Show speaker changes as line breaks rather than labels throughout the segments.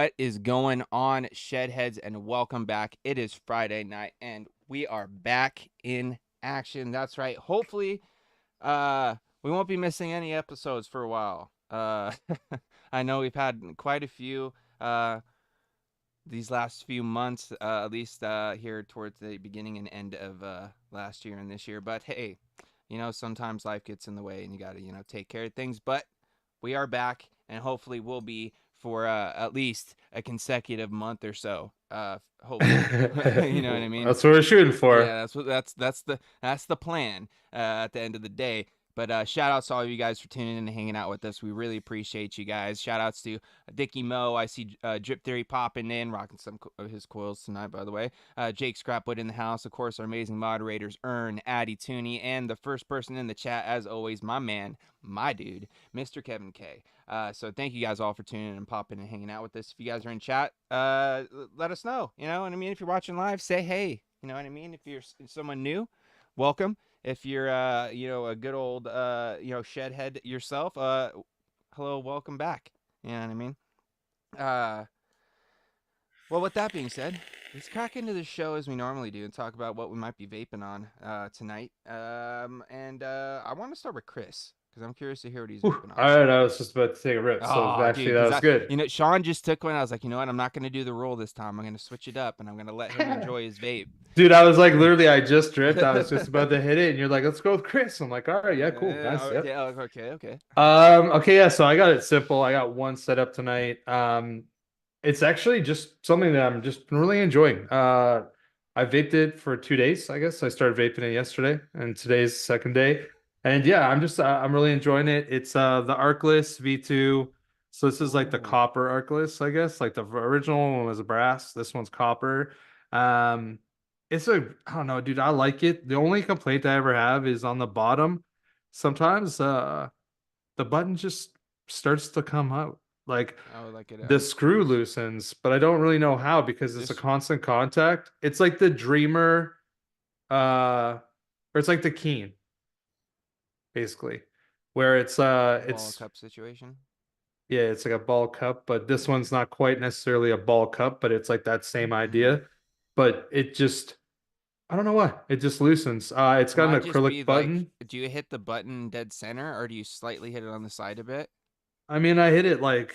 What is going on, Shedheads, and welcome back. It is Friday night, and we are back in action. That's right. Hopefully, we won't be missing any episodes for a while. I know we've had quite a few these last few months, at least here towards the beginning and end of last year and this year. But hey, sometimes life gets in the way, and you got to, take care of things. But we are back, and hopefully we'll be for at least a consecutive month or so. Hopefully, you know what I mean.
That's what we're shooting for.
Yeah, that's the plan at the end of the day. But shout outs to all of you guys for tuning in and hanging out with us. We really appreciate you guys. Shout outs to Dickie Mo. I see Drip Theory popping in, rocking some of his coils tonight, by the way. Jake Scrapwood in the house. Of course, our amazing moderators, Ern, Addy, Tooney, and the first person in the chat, as always, my man, my dude, Mr. Kevin K. So thank you guys all for tuning in and popping and hanging out with us. If you guys are in chat, let us know. You know what I mean? If you're watching live, say hey. You know what I mean? If you're someone new, welcome. If you're, a good old, shedhead yourself, hello, welcome back. You know what I mean? Well, with that being said, let's crack into the show as we normally do and talk about what we might be vaping on tonight. I want to start with Chris because I'm curious to hear what he's
All
vaping on.
right, I was just about to take a rip, so
Oh,
actually
dude,
that
because
was good.
Sean just took one. I was like, you know what? I'm not going to do the roll this time. I'm going to switch it up, and I'm going to let him enjoy his vape.
Dude, I was like, literally, I just dripped. I was just about to hit it, and you're like, let's go with Chris. I'm like, all right, yeah, cool, nice, yep.
Yeah, okay.
Okay, yeah. So I got it simple. I got one set up tonight. It's actually just something that I'm just really enjoying. I vaped it for 2 days, I guess. I started vaping it yesterday, and today's the second day. And yeah, I'm really enjoying it. It's the Arcless V2. So this is like the
Ooh.
copper Arcless, I guess. Like the original one was a brass. This one's copper. Um, I don't know, dude. I like it. The only complaint I ever have is on the bottom. Sometimes the button just starts to come out. Like
Oh, like it
the screw
unscrews.
loosens, but I don't really know how because it's a
This
constant contact. It's like the Dreamer, or it's like the Keen, basically, where
ball
it's
cup situation.
yeah, it's like a ball cup, but this one's not quite necessarily a ball cup, but it's like that same
Mm-hmm.
idea. But it just, I don't know why, it just loosens. It's
It
got an
might just
acrylic
be like,
button.
do you hit the button dead center, or do you slightly hit it on the side a bit?
I mean, I hit it like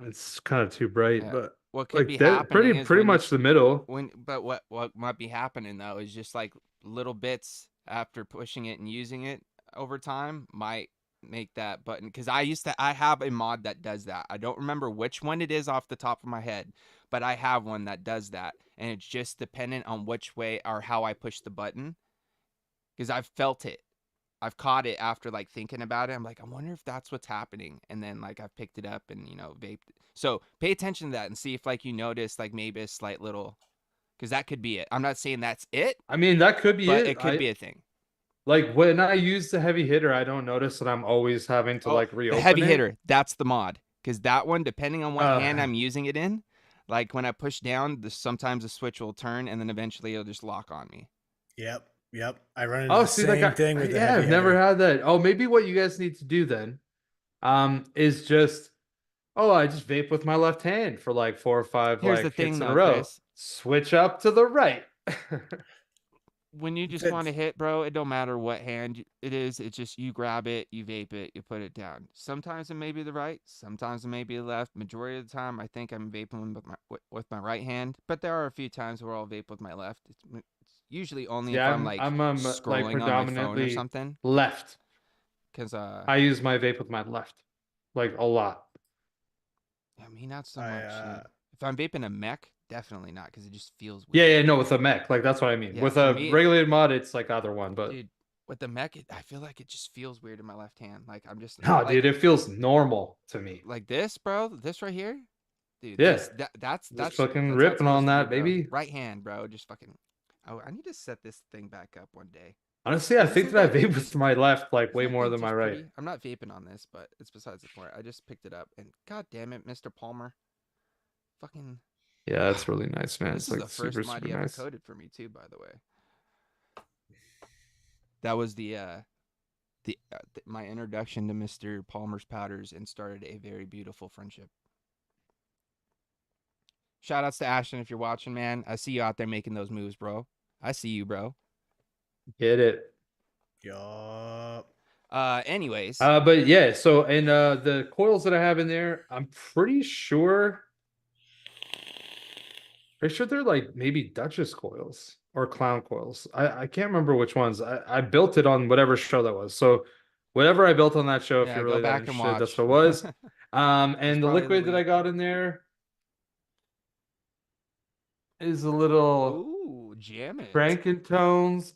it's kind of too bright,
Yeah.
but
What could
like
be
that
happening is
pretty much the middle.
but what might be happening though is just like little bits after pushing it and using it over time might make that button, because I have a mod that does that. I don't remember which one it is off the top of my head, but I have one that does that, and it's just dependent on which way or how I push the button, because I've felt it. I've caught it after like thinking about it. I'm like, I wonder if that's what's happening. And then like I've picked it up and vaped. So pay attention to that and see if like you notice like maybe a slight little, because that could be it. I'm not saying that's it,
I mean, that could be
but
it.
it could
I
be a thing.
like when I use the heavy hitter, I don't notice that I'm always having to
Oh,
like
the
reopen
heavy
it.
hitter, that's the mod. Because that one, depending on what hand
Uh,
I'm using it in, like when I push down, sometimes the switch will turn and then eventually it'll just lock on me.
Yep. I run into
oh,
the
see, like
same thing with the
yeah,
heavy
I've never
hitter.
had that. Oh, maybe what you guys need to do then, is just I just vape with my left hand for like 4 or 5
Here's the
like
thing
hits in a
though,
row.
Chris.
Switch up to the right.
When you just want to
That's
hit, bro, it don't matter what hand it is. It's just you grab it, you vape it, you put it down. Sometimes it may be the right, sometimes it may be the left. Majority of the time, I think I'm vaping with my right hand, but there are a few times where I'll vape with my left. It's usually only if
Yeah,
I'm like
I'm like
scrolling on my phone or
predominantly
something.
left.
Cause
I use my vape with my left, like a lot.
I mean not so
I
much, dude. If I'm vaping a mech, definitely not, cause it just feels
Yeah,
weird.
no, with a mech, like that's what I mean.
Yeah,
With
for
a
me,
regulated mod, it's like either one, but
dude, with the mech, I feel like it just feels weird in my left hand. Like I'm just
no,
like
dude, it feels normal to me.
like this, bro. This right here, dude.
Yeah, just fucking
That's how it's
ripping on
supposed to be,
that,
bro.
baby.
Right hand, bro. Just fucking. Oh, I need to set this thing back up one day.
Honestly, I
Cause
think that I vape with
just
my left like
isn't
way
that
more
thing
than my
just
right.
pretty? I'm not vaping on this, but it's besides the point. I just picked it up, and god damn it, Mr. Palmer, fucking.
Yeah, that's really nice, man.
This
It's
is
like
the first
super,
mod
super
he ever
nice.
coded for me too, by the way. That was my introduction to Mr. Palmer's powders and started a very beautiful friendship. Shout outs to Ashton if you're watching, man. I see you out there making those moves, bro. I see you, bro.
Get it.
Yup.
Anyways,
But yeah, so and the coils that I have in there, I'm pretty sure they're like maybe Duchess coils or clown coils. I can't remember which ones. I built it on whatever show that was. So whatever I built on that show, if
yeah,
you're
go
really that
back and
interested, that's
watch.
what it was.
It's
And the
probably the
liquid that I
leak.
got in there is a little
Ooh, jam it.
Frankentones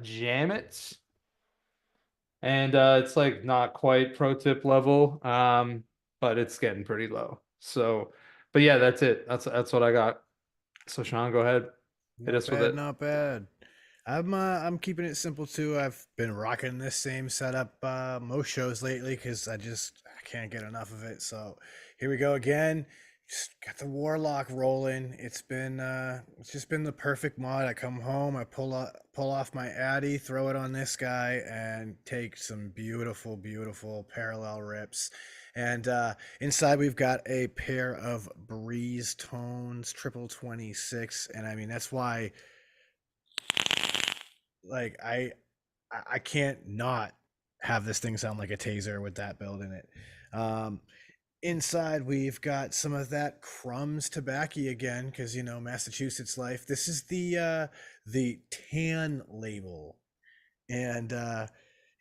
Jam It. And it's like not quite pro tip level, but it's getting pretty low. So, but yeah, that's it. That's what I got. So Sean, go ahead. Hit
Not
us with
bad,
it.
not bad. I'm keeping it simple too. I've been rocking this same setup most shows lately because I can't get enough of it. So here we go again. Just got the Warlock rolling. It's just been the perfect mod. I come home, I pull off my Addy, throw it on this guy, and take some beautiful, beautiful parallel rips. And inside we've got a pair of Breeze Tones triple 26, and I mean that's why like I can't not have this thing sound like a taser with that build in it. Um, inside we've got some of that crumbs tobacco again because you know Massachusetts life. This is the tan label, and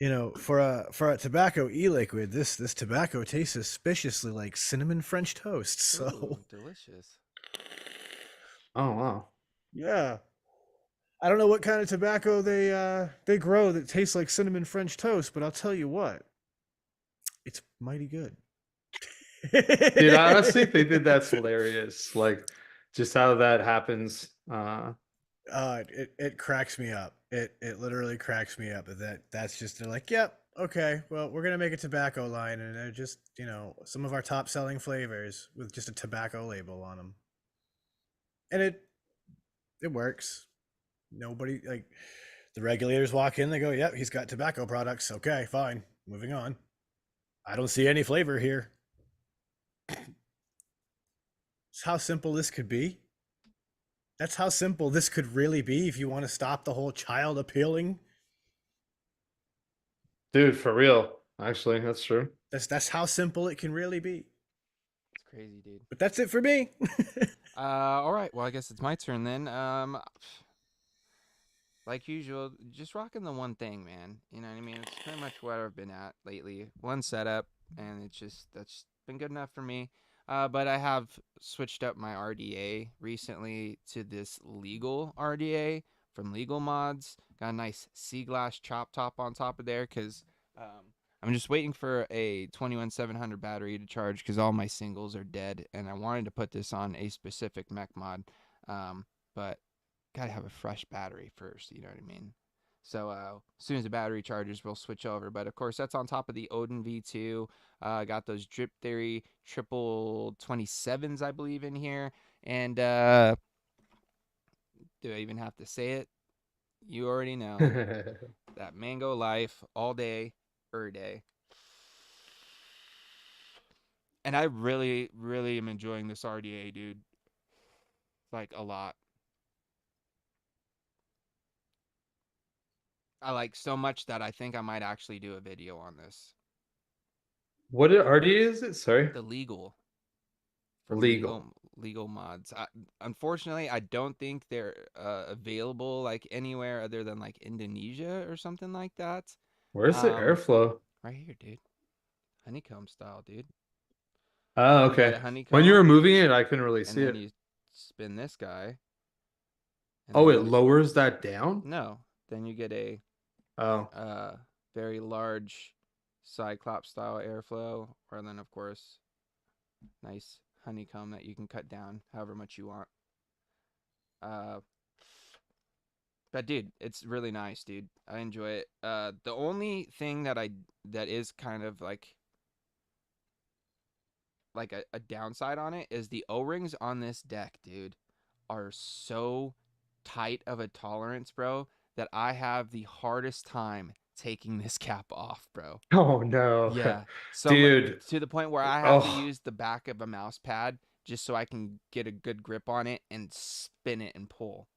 you know for a tobacco e-liquid, this tobacco tastes suspiciously like cinnamon French toast. So
Ooh, delicious.
Oh wow.
yeah. I don't know what kind of tobacco they grow that tastes like cinnamon French toast, but I'll tell you what, it's mighty good.
Dude, I honestly think that that's hilarious. Like, just how that happens.
It cracks me up. It literally cracks me up that's just they're like, yep, okay, well we're gonna make a tobacco line, and they're just you know some of our top selling flavors with just a tobacco label on them, and it works. Nobody like the regulators walk in, they go, yep, he's got tobacco products. Okay, fine, moving on. I don't see any flavor here. It's how simple this could be. That's how simple this could really be if you want to stop the whole child appealing.
Dude, for real. Actually, that's true.
That's how simple it can really be.
It's crazy, dude.
But that's it for me.
All right. Well, I guess it's my turn then. Like usual, just rocking the one thing, man. You know what I mean? It's pretty much what I've been at lately. One setup, and that's been good enough for me. But I have switched up my RDA recently to this legal RDA from Legal Mods. Got a nice sea glass chop top on top of there because I'm just waiting for a 21700 battery to charge because all my singles are dead, and I wanted to put this on a specific mech mod, but gotta have a fresh battery first. You know what I mean? So as soon as the battery charges, we'll switch over. But of course, that's on top of the Odin V2. Got those Drip Theory triple 27s, I believe, in here. And do I even have to say it? You already know that Mango Life all day, every day. And I really, really am enjoying this RDA, dude. Like a lot. I like so much that I think I might actually do a video on this.
What RD is it? Sorry.
The legal from
Legal.
legal mods. Unfortunately, I don't think they're available like anywhere other than like Indonesia or something like that.
Where's the airflow?
Right here, dude. Honeycomb style, dude.
Oh,
You got
okay.
a
When you were
honeycomb,
moving it, I couldn't really
and
see
then
it.
you spin this guy, and
Oh,
then
it
you just
lowers that down?
no. Then you get a
Oh.
very large Cyclops style airflow, or then of course nice honeycomb that you can cut down however much you want. Uh, but dude, it's really nice, dude. I enjoy it. The only thing that is kind of like a downside on it is the O-rings on this deck, dude, are so tight of a tolerance, bro, that I have the hardest time taking this cap off, bro.
Oh no.
Yeah. So
Dude.
to the point where I have to
Oh.
use the back of a mouse pad just so I can get a good grip on it and spin it and pull.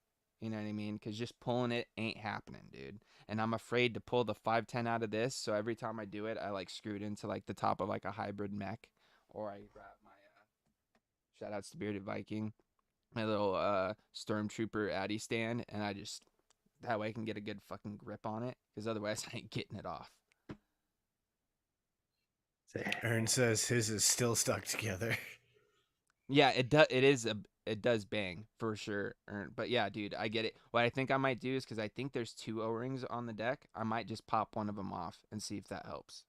You know what I mean? Because just pulling it ain't happening, dude. And I'm afraid to pull the 510 out of this, so every time I do it, I like screw it into like the top of like a hybrid mech, or I grab my shout outs to Bearded Viking, my little Stormtrooper Addy stand, and I just that way I can get a good fucking grip on it, because otherwise I ain't getting it off.
Ern says his is still stuck together.
Yeah, it does. It does bang for sure. But yeah, dude, I get it. What I think I might do is, because I think there's 2 O-rings on the deck, I might just pop one of them off and see if that helps.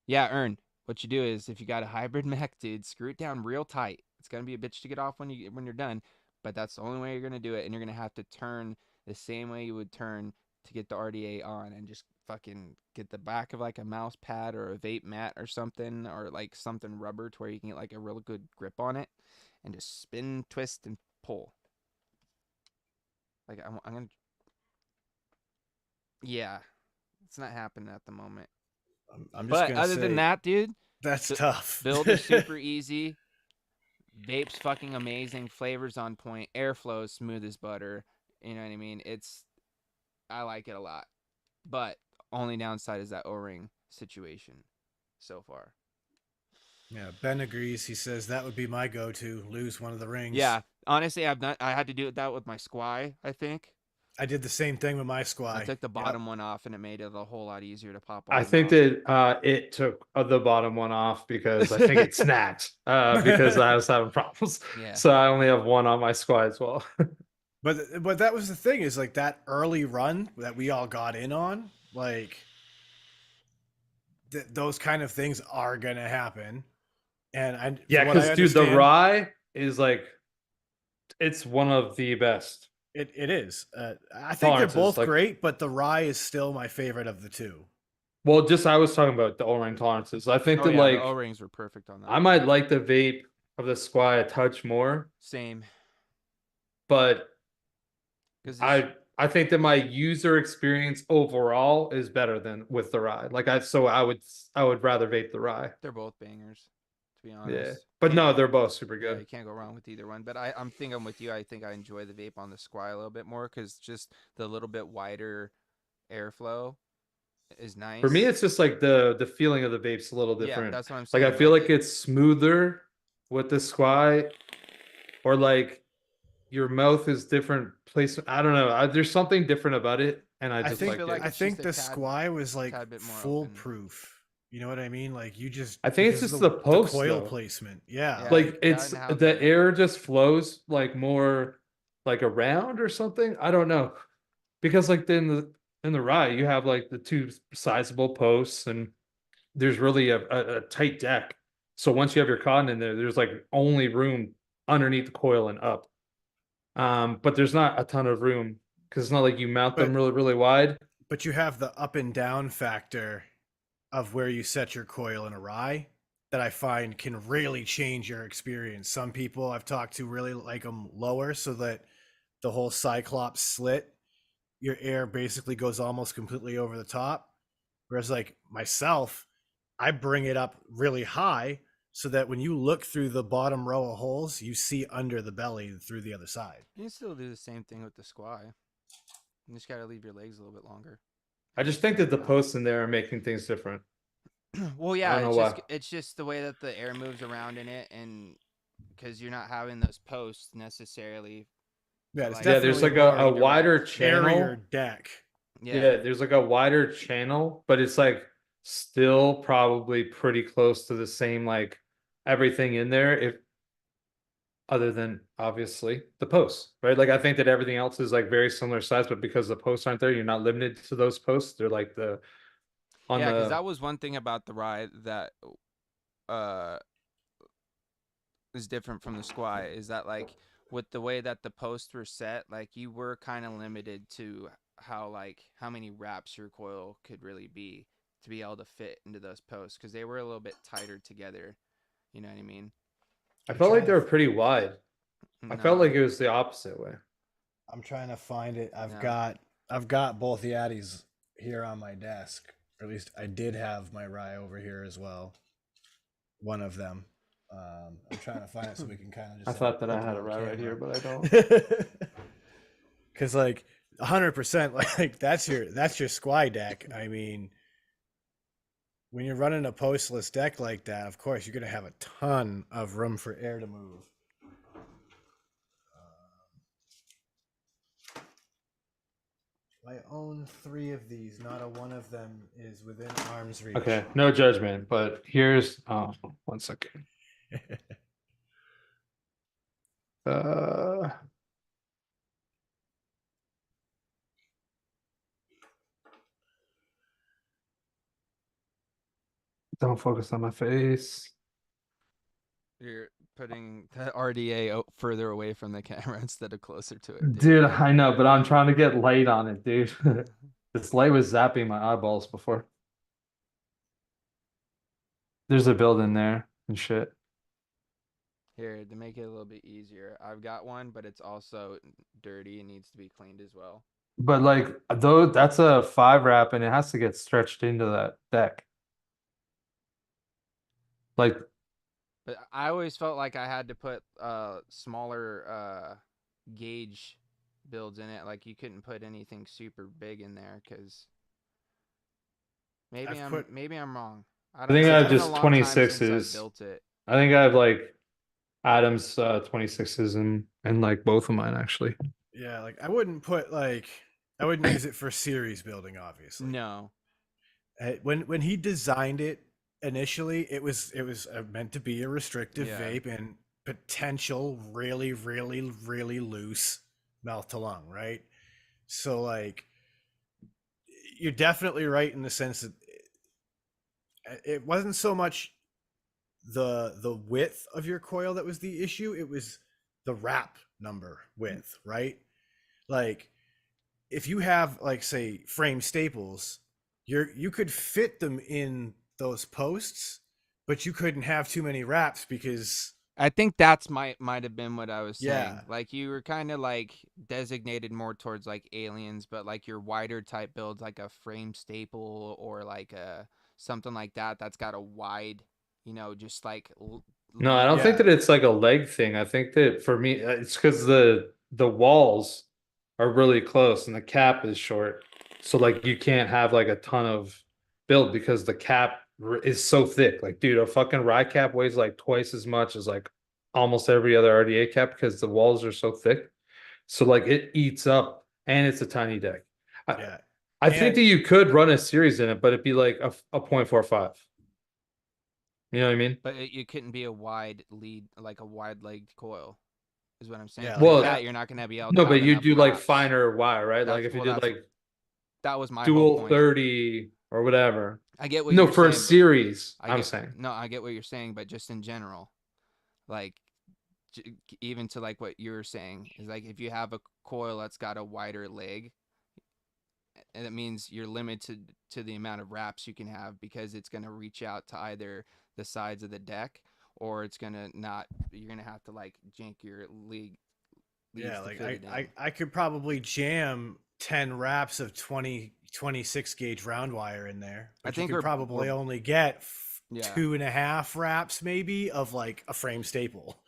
Yeah, Ern, what you do is, if you got a hybrid mech, dude, screw it down real tight. It's gonna be a bitch to get off when you're done, but that's the only way you're gonna do it, and you're gonna have to turn the same way you would turn to get the RDA on, and just fucking get the back of like a mouse pad or a vape mat or something, or like something rubber to where you can get like a real good grip on it, and just spin, twist, and pull. Like I'm gonna, yeah, it's not happening at the moment.
I'm just
But
gonna
other
say
than that, dude,
that's tough.
build is super easy. Vape's fucking amazing. Flavors on point. Airflow is smooth as butter. You know what I mean? I like it a lot. But only downside is that O-ring situation so far.
Yeah, Ben agrees. He says that would be my go-to. Lose one of the rings.
Yeah, honestly, I had to do that with my Squy, I think.
I did the same thing with my Squy.
I took the
Yep.
bottom one off, and it made it a whole lot easier to pop all
I
them
think
off.
that it took the bottom one off because I think it snapped because I was having problems.
Yeah.
So I only have one on my squad as well.
But that was the thing, is like that early run that we all got in on, like those kind of things are gonna happen. And
Yeah, because dude, the rye is like, it's one of the best.
It is. I think they're both great, but the rye is still my favorite of the two.
Well, just I was talking about the O-ring tolerances. I think that like
the O-rings were perfect on that.
I might like the vape of the Squy a touch more.
Same.
But I think that my user experience overall is better than with the rye. Like I would rather vape the rye.
They're both bangers, to be honest.
Yeah, but no, they're both super good.
Yeah, you can't go wrong with either one. But I'm thinking with you. I think I enjoy the vape on the Squy a little bit more, because just the little bit wider airflow is nice.
For me, it's just like the feeling of the vape's a little different.
Yeah, that's what I'm saying.
Like I feel like it's smoother with the Squy, or like your mouth is different placement. I don't know. There's something different about it, and I just like it.
I think the Squy was like foolproof. You know what I mean? Like
I think it's just the post,
coil placement. Yeah.
Like it's the air just flows like more like around or something. I don't know. Because like in the rye, you have like the 2 sizable posts, and there's really a tight deck. So once you have your cotton in there, there's like only room underneath the coil and up. But there's not a ton of room, because it's not like you mount them really, really wide.
But you have the up and down factor of where you set your coil in a rye that I find can really change your experience. Some people I've talked to really like them lower, so that the whole Cyclops slit, your air basically goes almost completely over the top. Whereas like myself, I bring it up really high, so that when you look through the bottom row of holes, you see under the belly through the other side.
You can still do the same thing with the Squy. You just gotta leave your legs a little bit longer.
I just think that the posts in there are making things different.
Well, yeah, it's just the way that the air moves around in it, and because you're not having those posts necessarily.
Yeah,
like,
there's like a wider channel
deck.
Yeah, there's like a wider channel, but it's like still probably pretty close to the same, like everything in there, if other than obviously the posts, right? Like I think that everything else is like very similar size, but because the posts aren't there, you're not limited to those posts. They're like
because that was one thing about the rye that is different from the Squy, is that like with the way that the posts were set, like you were kind of limited to how many wraps your coil could really be to be able to fit into those posts, because they were a little bit tighter together. You know what I mean?
I felt like they were pretty wide. I felt like it was the opposite way.
I'm trying to find it. I've got both the Addies here on my desk. Or at least I did have my rye over here as well. One of them. I'm trying to find it so we can kind of just.
I thought that I had it right here, but I don't.
Because like 100%, like that's your squy deck. I mean, when you're running a postless deck like that, of course you're gonna have a ton of room for air to move. I own 3 of these. Not a one of them is within arm's reach.
Okay, no judgment, but here's 1 second. Don't focus on my face.
You're putting the RDA further away from the camera instead of closer to it.
Dude, I know, but I'm trying to get light on it, dude. This light was zapping my eyeballs before. There's a build in there and shit.
Here, to make it a little bit easier, I've got one, but it's also dirty and needs to be cleaned as well.
But like, though, that's a 5 wrap and it has to get stretched into that deck. Like,
but I always felt like I had to put smaller gauge builds in it. Like you couldn't put anything super big in there because maybe I'm wrong.
I think I have just
26s.
built it. I think I have like Adam's 26s and like both of mine actually.
Yeah, like I wouldn't use it for series building, obviously.
No.
When he designed it initially, it was meant to be a restrictive vape and potential really, really, really loose mouth to lung, right? So like you're definitely right in the sense that it wasn't so much the width of your coil that was the issue, it was the wrap number width, right? Like if you have like say frame staples, you could fit them in those posts, but you couldn't have too many wraps because
I think that's might have been what I was saying.
Yeah.
Like you were kind of like designated more towards like aliens, but like your wider type builds like a frame staple or like a something like that that's got a wide, just like
No, I don't think that it's like a leg thing. I think that for me, it's because the walls are really close and the cap is short. So like you can't have like a ton of build because the cap is so thick. Like, dude, a fucking rye cap weighs like twice as much as like almost every other RDA cap because the walls are so thick. So like it eats up and it's a tiny deck. I think that you could run a series in it, but it'd be like a 0.45. You know what I mean?
But it couldn't be a wide lead, like a wide legged coil, is what I'm saying.
Yeah,
Like
well,
that you're not gonna be able to.
No,
have
but you
enough
do like
wraps.
finer wire, right? Like if you did like
that was my
dual
whole point.
30 or whatever.
I get what
No,
you're
for
saying,
a series,
I'm
saying.
No, I get what you're saying, but just in general, like even to like what you're saying is like if you have a coil that's got a wider leg, and it means you're limited to the amount of wraps you can have because it's going to reach out to either the sides of the deck or it's going to not. You're going to have to like jank your league.
Yeah, like I could probably jam 10 wraps of 26 gauge round wire in there. But I think you could probably only get 2.5 wraps maybe of like a frame staple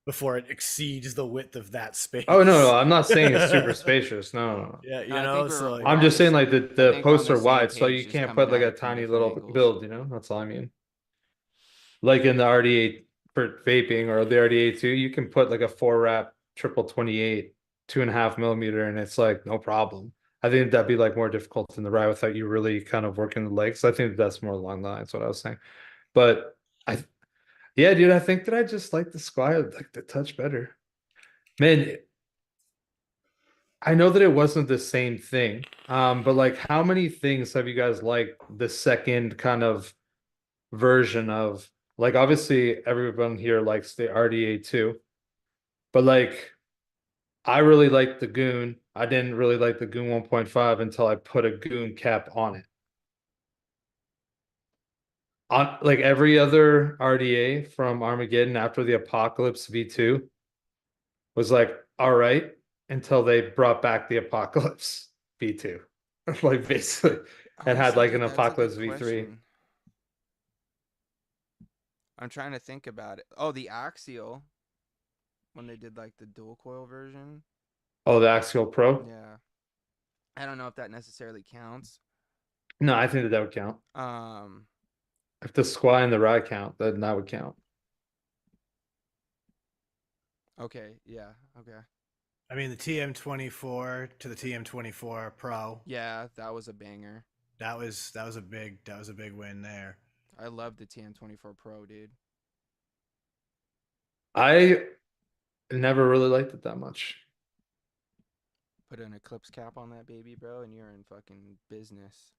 before it exceeds the width of that space.
Oh no, I'm not saying it's super spacious. No.
Yeah, so like,
I'm just saying like the posts are wide, so you can't put like a tiny little build, That's all I mean. Like in the RDA for vaping or the RDA2, you can put like a 4 wrap triple 28, 2.5 millimeter, and it's like no problem. I think that'd be like more difficult in the ride without you really kind of working the legs. I think that's more along the lines what I was saying. But yeah, dude, I think that I just like the Squire like the touch better. Man, I know that it wasn't the same thing. But like how many things have you guys liked the second kind of version of, like obviously everyone here likes the RDA2, but like I really liked the Goon. I didn't really like the Goon 1.5 until I put a Goon cap on it. On like every other RDA from Armageddon after the Apocalypse V2 was like all right until they brought back the Apocalypse V2. Like basically and had like an Apocalypse V3.
I'm trying to think about it. Oh, the Axial, when they did like the dual coil version.
Oh, the Axial Pro?
Yeah. I don't know if that necessarily counts.
No, I think that would count.
Um,
If the squat and the ride count, then that would count.
okay, yeah, okay.
I mean, the TM24 to the TM24 Pro.
Yeah, that was a banger.
That was a big win there.
I love the TM24 Pro, dude.
I never really liked it that much.
Put an Eclipse cap on that baby, bro, and you're in fucking business.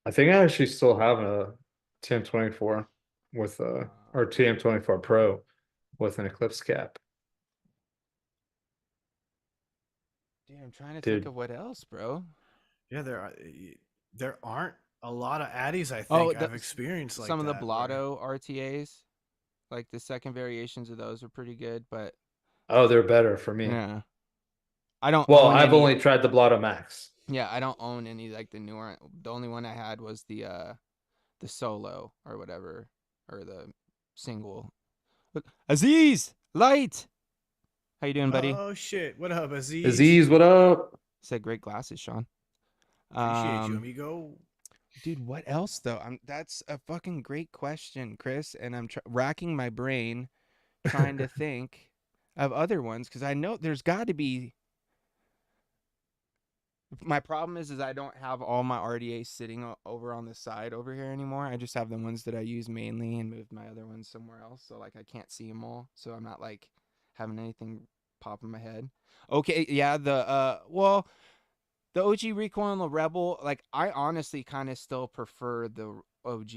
I think I actually still have a TM24 with or TM24 Pro with an Eclipse cap.
Dude, I'm trying to think
Dude.
of what else, bro.
Yeah, there aren't a lot of Addies I
Oh,
think I've experienced like
some of the
that.
Blotto RTAs, like the second variations of those are pretty good, but
Oh, they're better for me.
yeah. I don't
Well,
own
I've
any.
only tried the Blotto Max.
Yeah, I don't own any like the newer. The only one I had was the solo or whatever, or the single. Look, Aziz, light. How you doing, buddy?
Oh shit! What up, Aziz?
Aziz, what up?
Said great glasses, Sean.
Appreciate you, amigo.
Dude, what else though? That's a fucking great question, Chris, and I'm racking my brain trying to think of other ones because I know there's got to be. My problem is I don't have all my RDAs sitting over on the side over here anymore. I just have the ones that I use mainly and moved my other ones somewhere else. So like I can't see them all. So I'm not like having anything pop in my head. Okay, yeah, the OG Recoil and the Rebel, like I honestly kind of still prefer the OG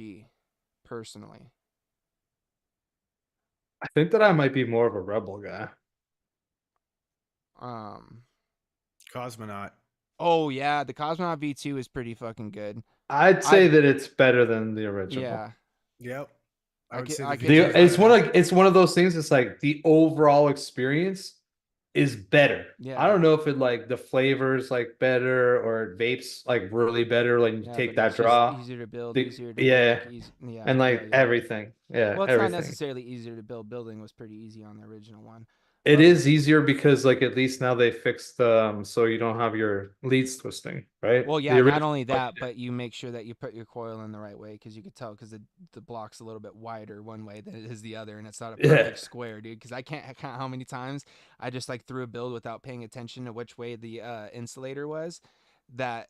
personally.
I think that I might be more of a Rebel guy.
Cosmonaut.
Oh yeah, the Cosmonaut V2 is pretty fucking good.
I'd say that it's better than the original.
Yeah.
Yep. I would say
it's one of those things. It's like the overall experience is better.
Yeah.
I don't know if it like the flavors like better or vapes like really better. Like you take that draw,
easier to build,
the,
easier to
yeah,
work, yeah,
and like everything. Yeah,
well, it's
everything.
not necessarily easier to build. Building was pretty easy on the original one.
It is easier because like at least now they fixed so you don't have your leads twisting, right?
Well, yeah, not only that, but you make sure that you put your coil in the right way because you could tell because the block's a little bit wider one way than it is the other, and it's not a perfect square, dude. Because I can't count how many times I just like threw a build without paying attention to which way the insulator was, that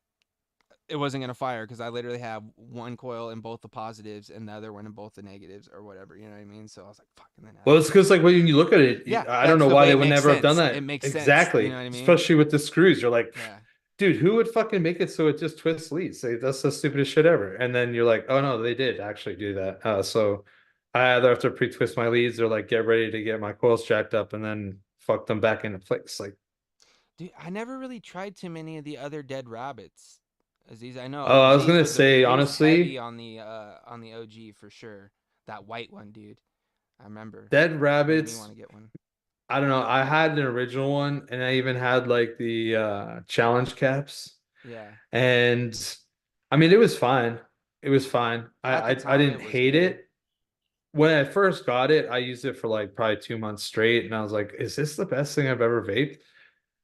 it wasn't gonna fire because I literally have one coil in both the positives and the other one in both the negatives or whatever. You know what I mean? So I was like, "Fuck!" And then
well, it's because like when you look at it,
yeah,
I don't know why they would never have done that.
It makes
exactly.
sense. You know what I mean?
Especially with the screws, you're like,
yeah.
Dude, who would fucking make it so it just twists leads? Like, that's the stupidest shit ever. And then you're like, oh no, they did actually do that. So I either have to pre-twist my leads or like get ready to get my coils jacked up and then fuck them back into place. Like,
dude, I never really tried too many of the other dead rabbits. Aziz, I know.
I was gonna say honestly,
heavy on the OG for sure. That white one, dude. I remember.
dead rabbits.
You want to get one?
I don't know. I had an original one, and I even had like the challenge caps.
Yeah.
And I mean, it was fine. It was fine. I didn't hate it. When I first got it, I used it for like probably 2 months straight, and I was like, "Is this the best thing I've ever vaped?"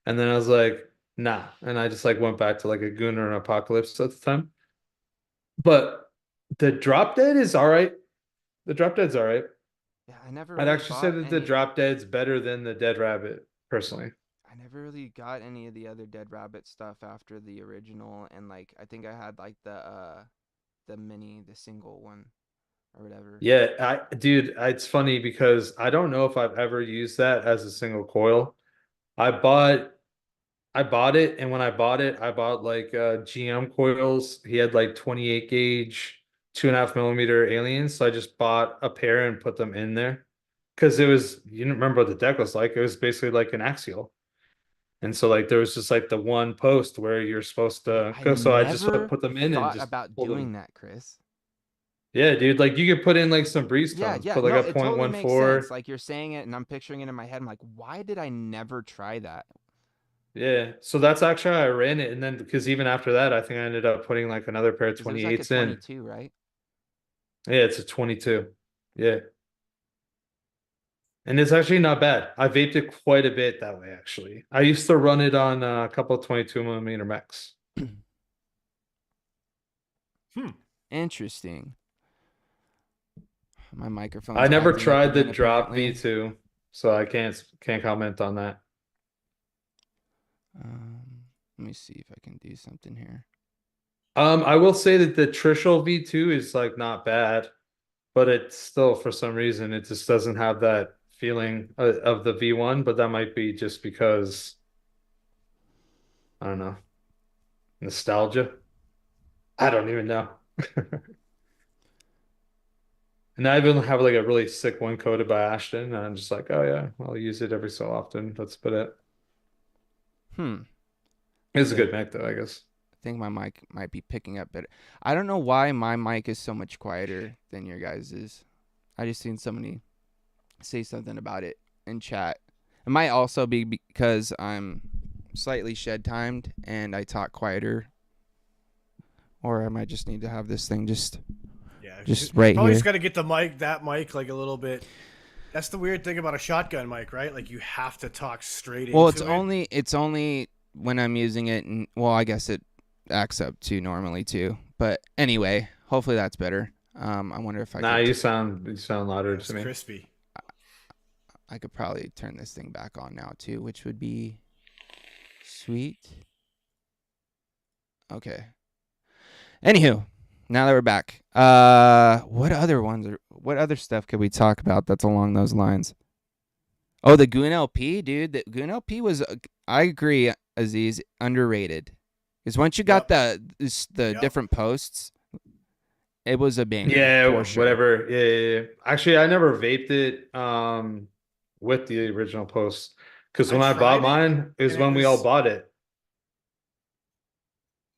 And then I was like, "Nah," and I just like went back to like a Gunner and Apocalypse at the time. But the Drop Dead is all right. The Drop Dead's all right.
Yeah, I never.
I'd actually say that the Drop Dead's better than the Dead Rabbit, personally.
I never really got any of the other Dead Rabbit stuff after the original, and like I think I had like the mini, the single one, or whatever.
Yeah, dude, it's funny because I don't know if I've ever used that as a single coil. I bought it, and when I bought it, I bought like GM coils. He had like 28 gauge, 2.5 millimeter aliens. So I just bought a pair and put them in there. Because you didn't remember what the deck was like. It was basically like an axial. And so like there was just like the one post where you're supposed to go. So I just put them in and just
about doing that, Chris.
Yeah, dude. Like you could put in like some breeze tones, put like a 0.14.
Totally makes sense. Like you're saying it and I'm picturing it in my head. I'm like, why did I never try that?
Yeah, so that's actually how I ran it, and then because even after that, I think I ended up putting like another pair of 28s
like a 22, right?
Yeah, it's a 22. Yeah. And it's actually not bad. I vaped it quite a bit that way, actually. I used to run it on a couple of 22mm mechs.
Interesting. My microphone's
I never
acting up
tried the
again,
drop
apparently.
V2, so I can't comment on that.
Let me see if I can do something here.
I will say that the Trishul V2 is like not bad, but it's still, for some reason, it just doesn't have that feeling of the V1, but that might be just because, I don't know, nostalgia. I don't even know. And I even have like a really sick one coated by Ashton, and I'm just like, oh yeah, I'll use it every so often. That's about it. It's a
Okay.
good mech though, I guess.
I think my mic might be picking up better. I don't know why my mic is so much quieter than your guys's. I just seen somebody say something about it in chat. It might also be because I'm slightly shed timed and I talk quieter, or I might just need to have this thing just right
probably
here.
just got to get that mic like a little bit. That's the weird thing about a shotgun mic, right? Like you have to talk straight
Well,
into it.
it's only when I'm using it, and well, I guess it acts up too normally too. But anyway, hopefully that's better. I wonder if I
Nah,
could.
you sound louder
It's
to me.
crispy.
I could probably turn this thing back on now too, which would be sweet. Okay. Anywho, now that we're back, what other stuff could we talk about that's along those lines? Oh, the Goon LP, dude. The Goon LP was, I agree, Aziz, underrated. Because once you got the different posts, it was a banger.
Yeah,
for sure.
whatever. Yeah. Actually, I never vaped it with the original post. Because when I bought mine, it was when we all bought it.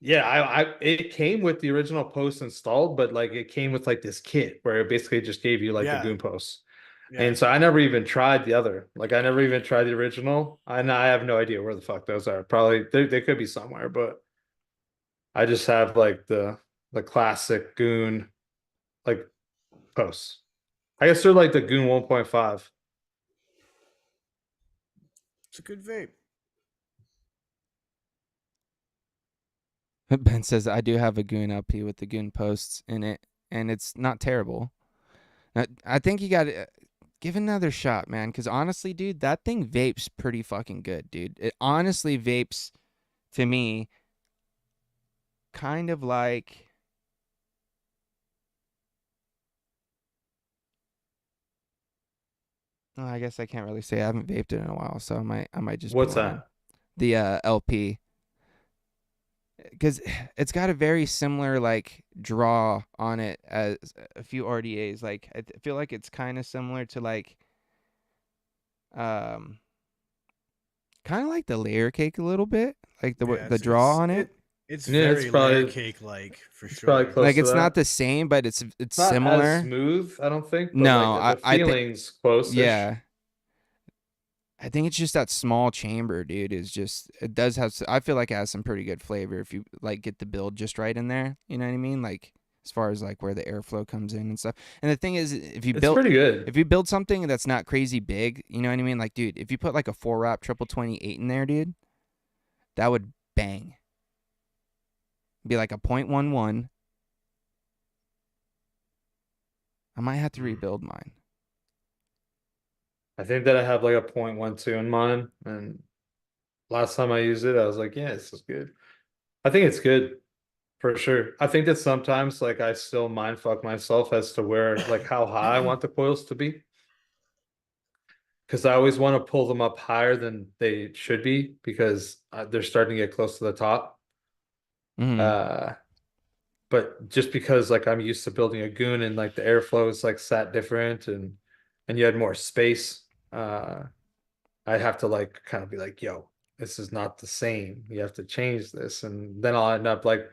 Yeah, it came with the original post installed, but like it came with like this kit where it basically just gave you like the Goon posts.
Yeah.
And so I never even tried the other. Like I never even tried the original. And I have no idea where the fuck those are. Probably they could be somewhere, but I just have like the classic Goon like posts. I guess they're like the Goon 1.5.
It's a good vape.
Ben says, I do have a Goon LP with the Goon posts in it, and it's not terrible. I think you got to give it another shot, man, because honestly, dude, that thing vapes pretty fucking good, dude. It honestly vapes, to me, kind of like... Oh, I guess I can't really say. I haven't vaped it in a while, so I might just
What's
be lying.
that?
The LP. Because it's got a very similar like draw on it as a few RDAs. Like I feel like it's kind of similar to like kind of like the layer cake a little bit, like the draw on it.
It's
Yeah,
very layer cake like for sure.
Probably close
Like
to
it's
that.
not the same, but it's
Not
similar.
as smooth, I don't think. But
No,
like the
I think
feeling's close-ish.
yeah. I think it's just that small chamber, dude. Is just it does have. I feel like it has some pretty good flavor if you like get the build just right in there. You know what I mean? Like as far as like where the airflow comes in and stuff. And the thing is, if you
It's pretty good.
if you build something that's not crazy big, you know what I mean? Like, dude, if you put like a 4-wrap triple 28 in there, dude, that would bang. Be like a 0.11. I might have to rebuild mine.
I think that I have like a 0.12 in mine, and last time I used it, I was like, yeah, this is good. I think it's good for sure. I think that sometimes like I still mind fuck myself as to where like how high I want the coils to be. Because I always want to pull them up higher than they should be because they're starting to get close to the top. But just because like I'm used to building a goon and like the airflow is like sat different and you had more space, I have to like kind of be like, yo, this is not the same. You have to change this, and then I'll end up like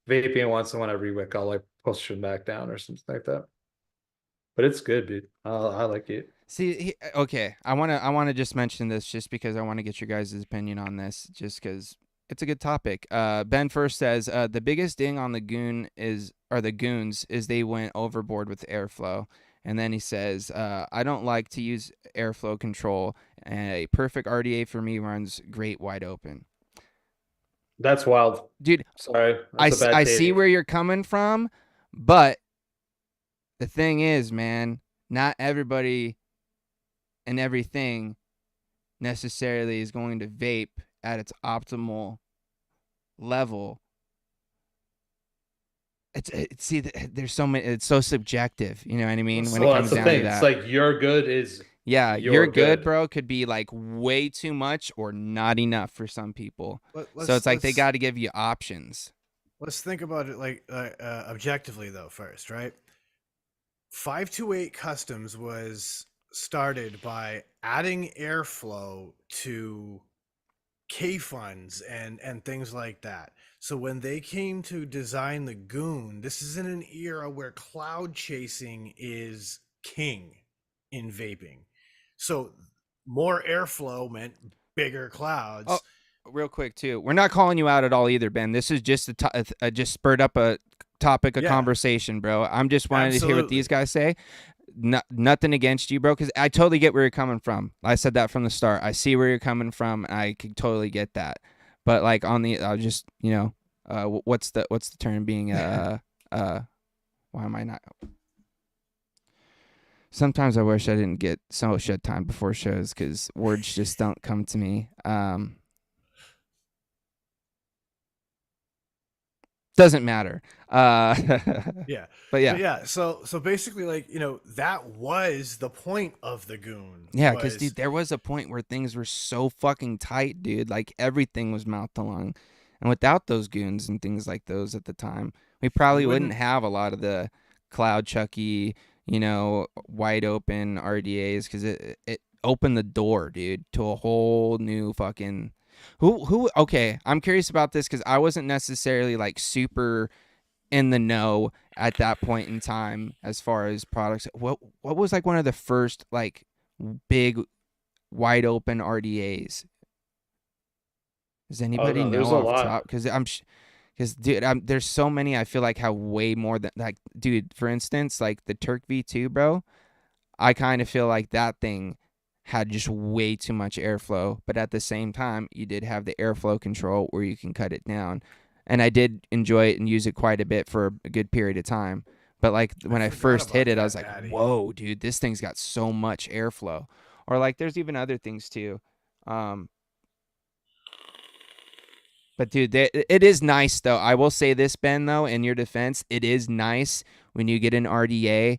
vaping once, and when I rewick, I'll like push them back down or something like that. But it's good, dude. I like it.
See, okay, I wanna just mention this just because I want to get your guys' opinion on this, just because it's a good topic. Ben first says the biggest ding on the goons is they went overboard with airflow, And then he says, I don't like to use airflow control, and a perfect RDA for me runs great wide open.
That's wild.
Dude,
Sorry. That's a bad
I
take.
see where you're coming from, but the thing is, man, not everybody and everything necessarily is going to vape at its optimal level. See, there's so many. It's so subjective. You know what I mean? When it
Well,
comes
that's the
down
thing.
to that,
It's like your good is
yeah,
your
you're good, bro. Could be like way too much or not enough for some people. So it's like they got to give you options.
Let's think about it like objectively though first, right? 528 Customs was started by adding airflow to K funds and things like that. So when they came to design the Goon, this is in an era where cloud chasing is king in vaping. So more airflow meant bigger clouds.
Oh, real quick too, we're not calling you out at all either, Ben. This is just just spurred up a topic of conversation, bro. I'm just wanting to hear what these guys say. Nothing against you, bro, because I totally get where you're coming from. I said that from the start. I see where you're coming from. I can totally get that. But like on the, just what's the term being why am I not? Sometimes I wish I didn't get so shed time before shows because words just don't come to me. Doesn't matter.
Yeah.
But yeah.
But yeah, so basically like, that was the point of the Goon.
Yeah, because dude, there was a point where things were so fucking tight, dude. Like everything was mouth to lung. And without those goons and things like those at the time, we probably wouldn't have a lot of the cloud chucky, wide open RDAs because it opened the door, dude, to a whole new fucking okay, I'm curious about this because I wasn't necessarily like super in the know at that point in time as far as products. What was like one of the first like big wide open RDAs? Does anybody know off the top? Because dude, there's so many. I feel like have way more than like, dude. For instance, like the Turk V2, bro. I kind of feel like that thing had just way too much airflow, but at the same time, you did have the airflow control where you can cut it down. And I did enjoy it and use it quite a bit for a good period of time. But like when I first hit it, I was like, whoa, dude, this thing's got so much airflow. Or like there's even other things too. But dude, it is nice though. I will say this, Ben, though, in your defense, it is nice when you get an RDA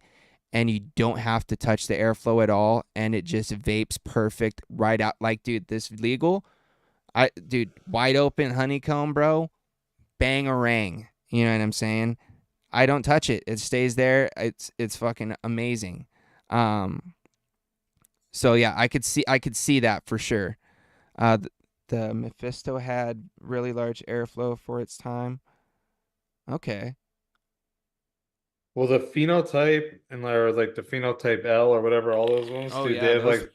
and you don't have to touch the airflow at all and it just vapes perfect right out. Like, dude, this legal, dude, wide open honeycomb, bro, bang-a-rang. You know what I'm saying? I don't touch it. It stays there. It's fucking amazing. So yeah, I could see that for sure. The Mephisto had really large airflow for its time. Okay.
Well, the phenotype and like the phenotype L or whatever, all those ones,
Oh
dude,
yeah,
they have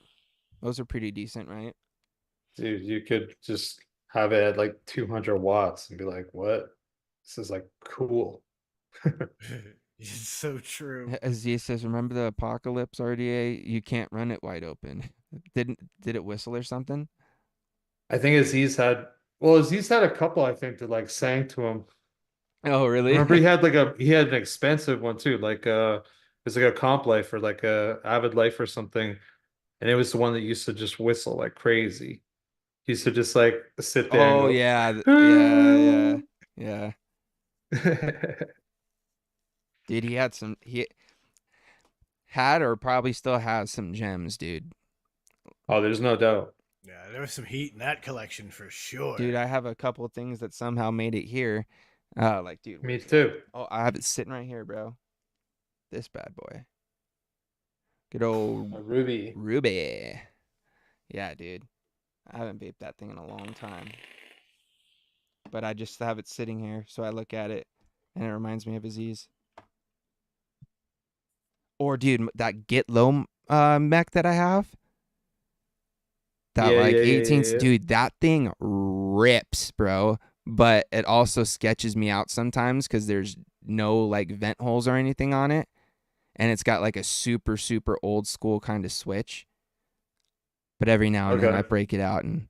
those are pretty decent, right?
Dude, you could just have it at like 200 watts and be like, what? This is like cool.
It's so true.
Aziz says, remember the Apocalypse RDA? You can't run it wide open. Did it whistle or something?
I think Aziz had a couple, I think, that like sang to him.
Oh, really?
Remember he had an expensive one too, like it was like a comp life or like a Avid Life or something. And it was the one that used to just whistle like crazy. He used to just like sit there and
Oh
go,
yeah. Dude, he had or probably still has some gems, dude.
Oh, there's no doubt.
Yeah, there was some heat in that collection for sure.
Dude, I have a couple of things that somehow made it here. Dude.
Me too.
Oh, I have it sitting right here, bro. This bad boy. Good old Ruby. Yeah, dude. I haven't vaped that thing in a long time. But I just have it sitting here, so I look at it, and it reminds me of Aziz. Or, dude, that Get Low mech that I have. That, 18th. Dude, that thing rips, bro. But it also sketches me out sometimes because there's no, like, vent holes or anything on it. and it's got like a super super old school kind of switch. But every now and then I break it out and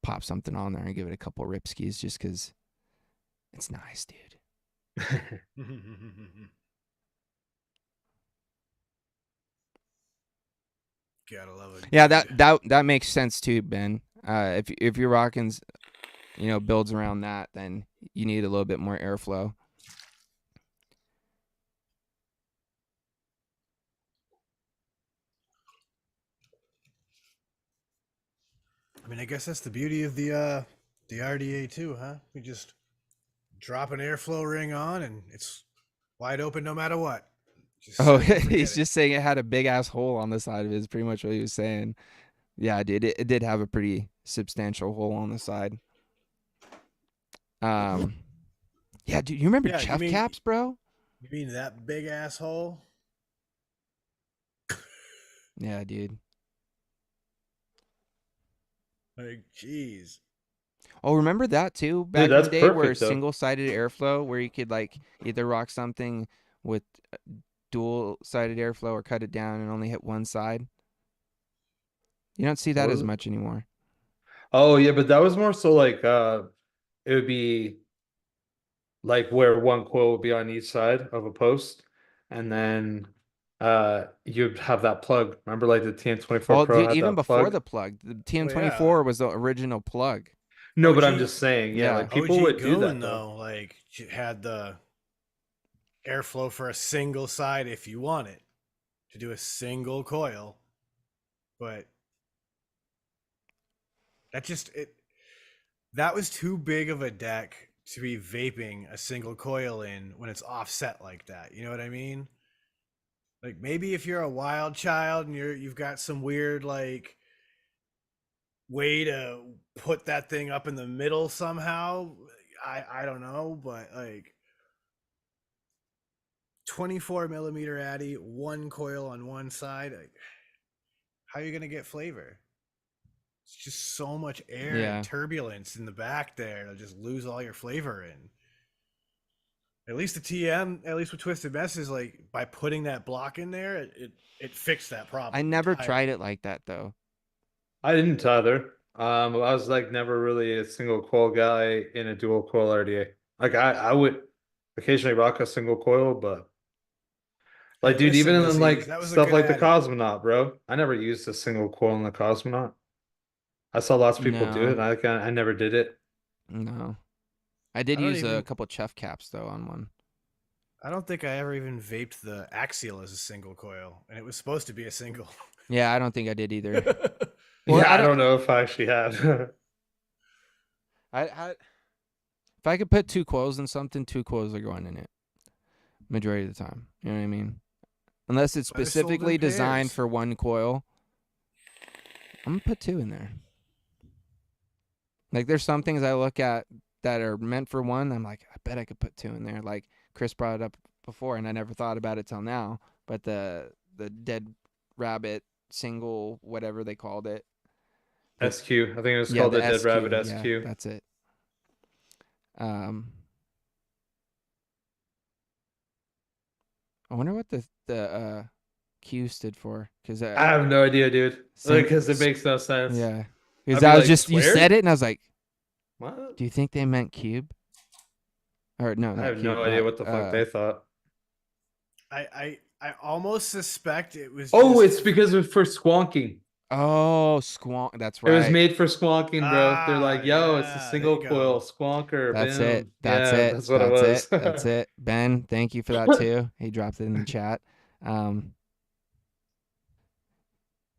pop something on there and give it a couple ripskis just because it's nice, dude.
Gotta love it.
Yeah, that makes sense too, Ben. If you're rocking, builds around that, then you need a little bit more airflow.
I mean, I guess that's the beauty of the RDA too, huh? We just drop an airflow ring on and it's wide open no matter what.
He's just saying it had a big ass hole on the side of it is pretty much what he was saying. Yeah, dude, it did have a pretty substantial hole on the side. Yeah, dude, you remember Chef Caps, bro?
You mean that big asshole?
Yeah, dude.
Like, jeez.
Oh, remember that too? Back in the day where single-sided airflow, where you could like either rock something with dual-sided airflow or cut it down and only hit one side. You don't see that as much anymore.
Oh yeah, but that was more so like it would be like where one coil would be on each side of a post, and then you'd have that plug. Remember, like the TN24 Pro
dude,
had
even
that
before
plug?
the plug, the TN24 was the original plug.
No, but I'm just saying, yeah, like people would do that
though. Like had the airflow for a single side if you want it to do a single coil, but that was too big of a deck to be vaping a single coil in when it's offset like that. You know what I mean? Like maybe if you're a wild child and you've got some weird like way to put that thing up in the middle somehow, I don't know, but like 24 millimeter Addy, one coil on one side, like, how are you gonna get flavor? It's just so much air and turbulence in the back there to just lose all your flavor in. At least the TM, at least with Twisted Messes, like by putting that block in there, it fixed that problem.
I never tried it like that though.
I didn't either. I was like never really a single coil guy in a dual coil RDA. Like I would occasionally rock a single coil, but like, dude, even in like stuff like the Cosmonaut, bro, I never used a single coil in the Cosmonaut. I saw lots of people do it, and I never did it.
No, I did use a couple Chef Caps though on one.
I don't think I ever even vaped the Axial as a single coil, and it was supposed to be a single.
Yeah, I don't think I did either.
Well, yeah, I don't know if I actually have.
If I could put two coils in something, two coils are going in it. Majority of the time, you know what I mean? Unless it's specifically designed for one coil, I'm gonna put two in there. Like there's some things I look at that are meant for one. I'm like, I bet I could put two in there. Like Chris brought it up before, and I never thought about it till now. But the Dead Rabbit single, whatever they called it,
SQ. I think it was called the Dead
SQ,
Rabbit SQ.
Yeah, that's it. I wonder what the Q stood for, because
I have no idea, dude. Because it makes no sense.
Yeah, because I was just you said it, and I was like,
what?
Do you think they meant cube? Or no,
I have no idea what the fuck they thought.
I almost suspect it was.
Oh, it's because it was for squonking.
Oh, squonk. That's right.
It was made for squonking, bro. They're like, yo, it's a single coil squonker.
That's
Boom.
it. That's it.
That's what it was.
That's it. Ben, thank you for that too. He dropped it in the chat.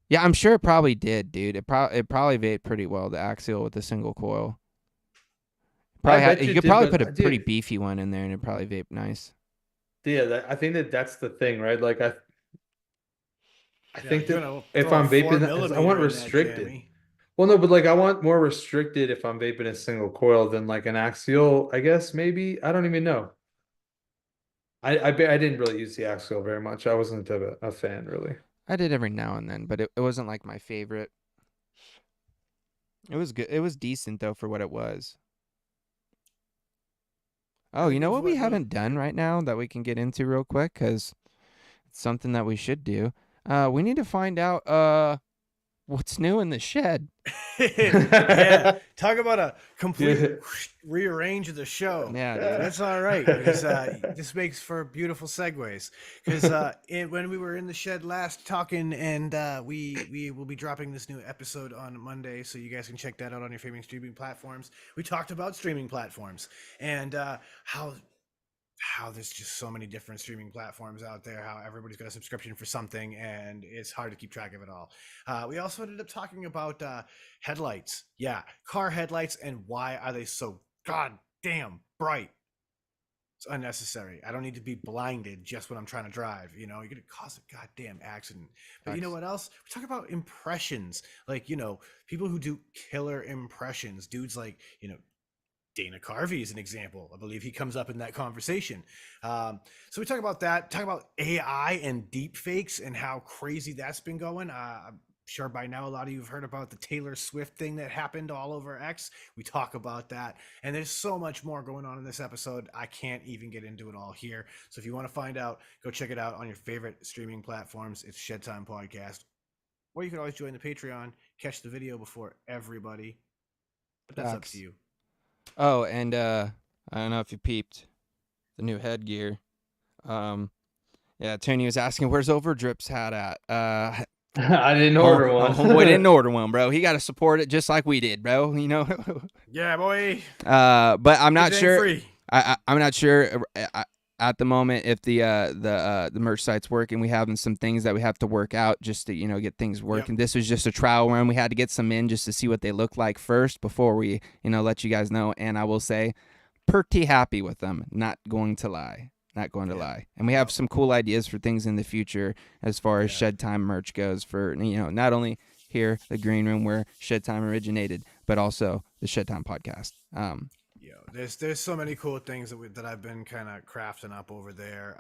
Yeah, I'm sure it probably did, dude. It probably vaped pretty well, the Axial with the single coil. You could probably put a pretty beefy one in there and it probably vape nice.
Yeah, I think that's the thing, right? Like I think that if I'm vaping, I want restricted. Well, no, but like I want more restricted if I'm vaping a single coil than like an Axial, I guess, maybe. I don't even know. I didn't really use the Axial very much. I wasn't a fan, really.
I did every now and then, but it wasn't like my favorite. It was good. It was decent, though, for what it was. Oh, you know what we haven't done right now that we can get into real quick? Because something that we should do. We need to find out what's new in the shed.
Yeah, talk about a complete rearrange of the show.
Yeah, dude.
That's all right. Because, this makes for beautiful segues. Because when we were in the shed last talking, and we will be dropping this new episode on Monday, so you guys can check that out on your favorite streaming platforms. We talked about streaming platforms and how there's just so many different streaming platforms out there, how everybody's got a subscription for something, and it's hard to keep track of it all. We also ended up talking about headlights. Yeah, car headlights, and why are they so goddamn bright? It's unnecessary. I don't need to be blinded just when I'm trying to drive. You're going to cause a goddamn accident. But you know what else? We talk about impressions. Like, people who do killer impressions. Dudes like, Dana Carvey is an example. I believe he comes up in that conversation. So we talk about that, talk about AI and deep fakes and how crazy that's been going. I'm sure by now a lot of you have heard about the Taylor Swift thing that happened all over X. We talk about that. And there's so much more going on in this episode. I can't even get into it all here. So if you want to find out, go check it out on your favorite streaming platforms. It's Shed Time Podcast. Or you can always join the Patreon, catch the video before everybody. But that's up to you.
Oh, and I don't know if you peeped the new headgear. Yeah, Tony was asking where's Overdrip's hat at.
I didn't order one.
Homeboy didn't order one, bro. He got to support it just like we did, bro.
Yeah, boy.
But I'm not sure.
Free.
I'm not sure at the moment if the merch site's working. We having some things that we have to work out just to get things working. Yep. This was just a trial run. We had to get some in just to see what they look like first before we let you guys know. And I will say, pretty happy with them. Not going to lie. And we have some cool ideas for things in the future as far as Shed Time merch goes for not only here the Green Room where Shed Time originated, but also the Shed Time podcast.
There's so many cool things that I've been kind of crafting up over there.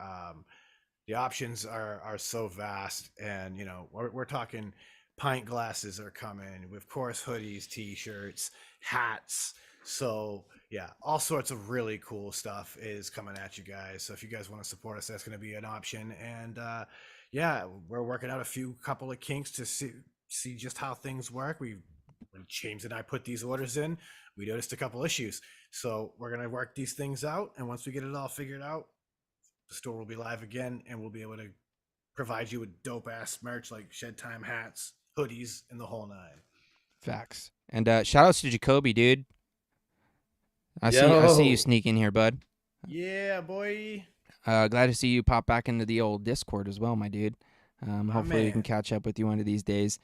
The options are so vast, and we're talking pint glasses are coming, of course, hoodies, t-shirts, hats. So yeah, all sorts of really cool stuff is coming at you guys. So if you guys want to support us, that's going to be an option. And we're working out a couple of kinks to see just how things work. When James and I put these orders in, we noticed a couple issues. So we're going to work these things out. And once we get it all figured out, the store will be live again, and we'll be able to provide you with dope ass merch like Shed Time hats, hoodies, and the whole nine.
Facts. And shout outs to Jacoby, dude. I see you sneak in here, bud.
Yeah, boy.
Glad to see you pop back into the old Discord as well, my dude. Hopefully we can catch up with you one of these days.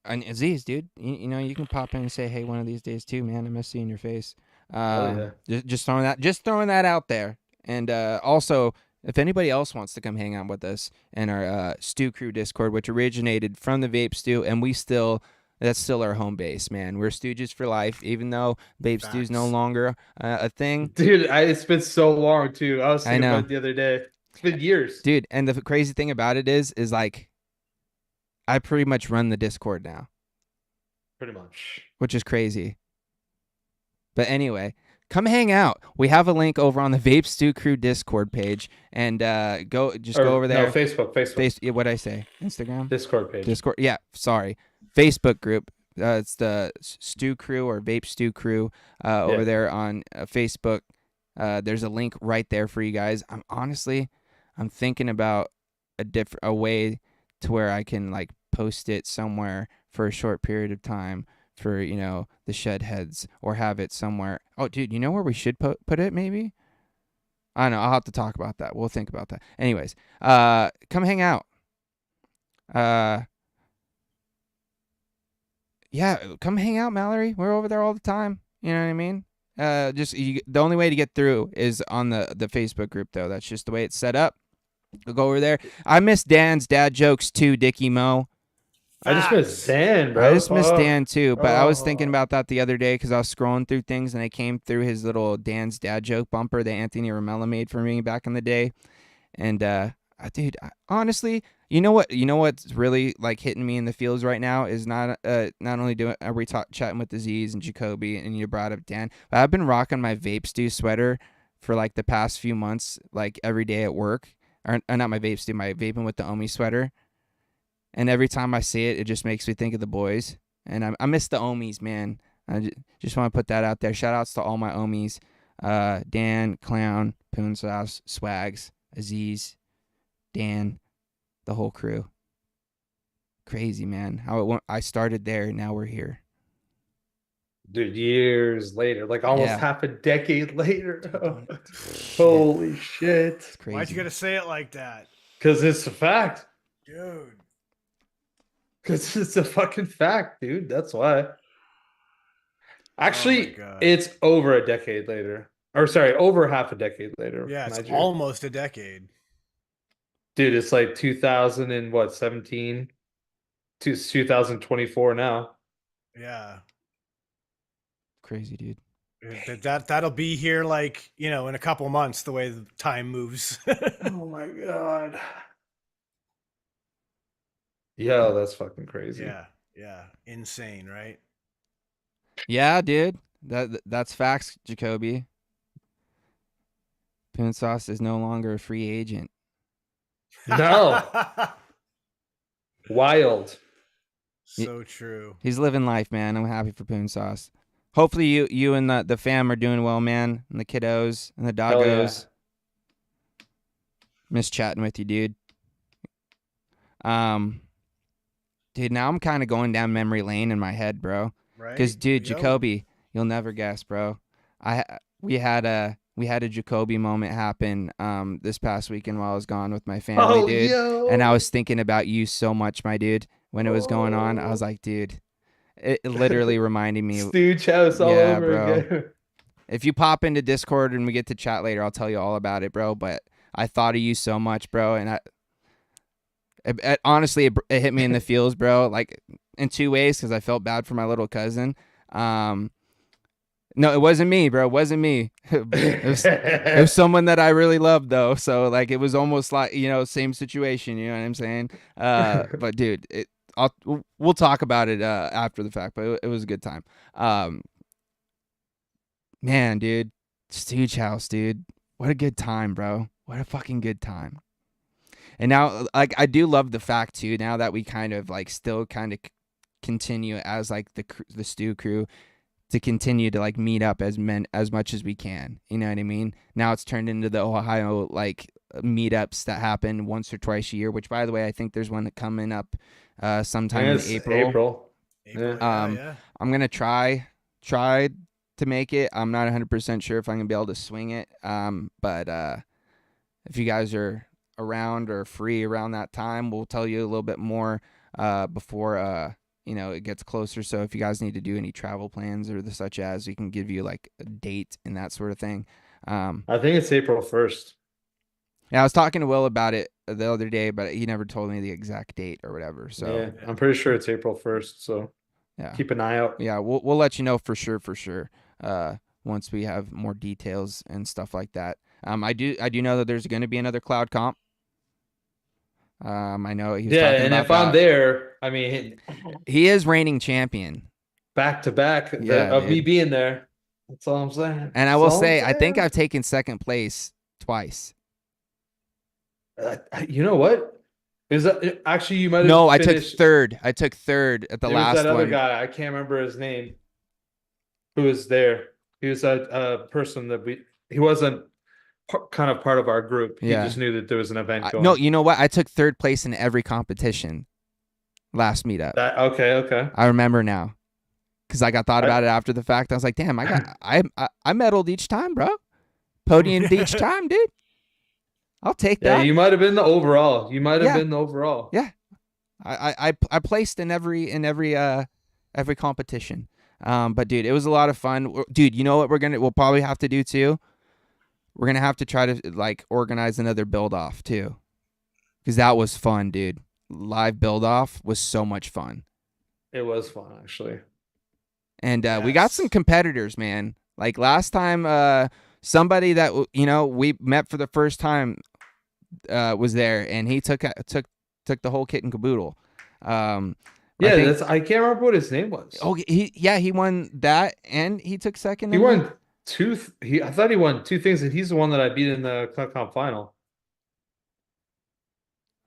And Aziz, dude, you can pop in and say hey one of these days too, man. I miss seeing your face. Just throwing that out there. And also, if anybody else wants to come hang out with us in our Stew Crew Discord, which originated from the Vape Stew, and that's still our home base, man. We're Stooges for life, even though Vape Stew is no longer a thing.
Dude, it's been so long, too. I was thinking about it the other day. It's been years.
Dude, and the crazy thing about it is like, I pretty much run the Discord now.
Pretty much.
Which is crazy. But anyway, come hang out. We have a link over on the Vape Stew Crew Discord page, and go over there.
No, Facebook.
What'd I say? Instagram?
Discord page.
Discord. Yeah, sorry. Facebook group. It's the Stew Crew or Vape Stew Crew over there on Facebook. There's a link right there for you guys. I'm thinking about a way to where I can like post it somewhere for a short period of time for the shed heads, or have it somewhere. Oh, dude, you know where we should put it? Maybe. I don't know. I'll have to talk about that. We'll think about that. Anyways, come hang out. Yeah, come hang out, Mallory. We're over there all the time. You know what I mean? The only way to get through is on the Facebook group, though. That's just the way it's set up. We'll go over there. I miss Dan's dad jokes too, Dickie Mo.
I just miss Dan, bro.
I just miss Dan too, but I was thinking about that the other day because I was scrolling through things and I came through his little Dan's dad joke bumper that Anthony Ramella made for me back in the day. And dude, honestly, you know what's really like hitting me in the feels right now is not only are we chatting with Aziz and Jacoby, and you brought up Dan, but I've been rocking my Vape Stew sweater for like the past few months, like every day at work. or not my vape, dude, my vaping with the Omi sweater. And every time I see it, it just makes me think of the boys. And I miss the Omis, man. I just want to put that out there. Shout outs to all my Omis. Dan, Clown, Poon Sauce, Swags, Aziz, Dan, the whole crew. Crazy, man. How it went, I started there, now we're here.
Dude, years later, like almost
Yeah.
half a decade later.
Shit.
Holy shit.
It's crazy.
Why'd you gotta say it like that?
Because it's a fact.
Dude.
Because it's a fucking fact, dude. That's why. Actually,
God.
it's over a decade later. Or sorry, over half a decade later.
Yeah, it's
Niger.
almost a decade.
Dude, it's like 2000 and what, 17 to 2024 now.
Yeah.
Crazy, dude.
That'll be here like, in a couple months, the way the time moves.
Oh my god. Yo, that's fucking crazy.
Yeah. Insane, right?
Yeah, dude. That's facts, Jacoby. Poon Sauce is no longer a free agent.
No. Wild.
So true.
He's living life, man. I'm happy for Poon Sauce. Hopefully you and the fam are doing well, man. And the kiddos and the
Hell yeah.
doggos. Miss chatting with you, dude. Dude, now I'm kind of going down memory lane in my head, bro.
Right?
Because, dude,
Yo.
Jacoby, you'll never guess, bro. We had a Jacoby moment happen this past weekend while I was gone with my family, dude.
Yo.
And I was thinking about you so much, my dude. When it was going on, I was like, dude, it literally reminded me.
Stooge house all
Yeah,
over
bro.
again.
If you pop into Discord and we get to chat later, I'll tell you all about it, bro. But I thought of you so much, bro. And honestly, it hit me in the feels, bro. Like in two ways, because I felt bad for my little cousin. No, it wasn't me, bro. It wasn't me. It was someone that I really loved, though. So like, it was almost like same situation. You know what I'm saying? But dude, we'll talk about it after the fact. But it was a good time. Man, dude, Stooge House, dude. What a good time, bro. What a fucking good time. And now, like, I do love the fact too. Now that we kind of like still kind of continue as like the Stew crew to continue to like meet up as much as we can. You know what I mean? Now it's turned into the Ohio like meetups that happen once or twice a year. Which, by the way, I think there's one coming up sometime in April.
Yeah.
I'm gonna try to make it. I'm not 100% sure if I'm gonna be able to swing it. But if you guys are around or free around that time, we'll tell you a little bit more before it gets closer. So if you guys need to do any travel plans or such as, we can give you like a date and that sort of thing.
I think it's April 1st.
Yeah, I was talking to Will about it the other day, but he never told me the exact date or whatever. So
yeah, I'm pretty sure it's April 1st. So
yeah,
keep an eye out.
Yeah, we'll let you know for sure. Once we have more details and stuff like that. I do know that there's going to be another cloud comp. I know he's talking
and
about
if I'm there, I mean,
he is reigning champion
back to back
Yeah,
of me
dude.
being there. That's all I'm saying.
And I will say, I think I've taken second place twice.
You know what? Is that actually you might have?
No,
finished,
I took third at the
there
last
was that
one.
other guy. I can't remember his name. Who was there? He was a person that he wasn't kind of part of our group. He
Yeah.
just knew that there was an event going.
No, you know what? I took third place in every competition last meetup.
Okay.
I remember now. Because I thought about it after the fact. I was like, damn, I medaled each time, bro. Podiumed each time, dude. I'll take that.
Yeah, you might have been the overall.
Yeah. I placed in every competition. But dude, it was a lot of fun. Dude, you know what we'll probably have to do too? We're gonna have to try to like organize another build off too. Because that was fun, dude. Live build off was so much fun.
It was fun, actually.
And we got some competitors, man. Like last time, somebody that we met for the first time was there, and he took the whole kit and caboodle.
I can't remember what his name was.
Oh, he won that, and he took second.
He won two. I thought he won two things, and he's the one that I beat in the ConDone final.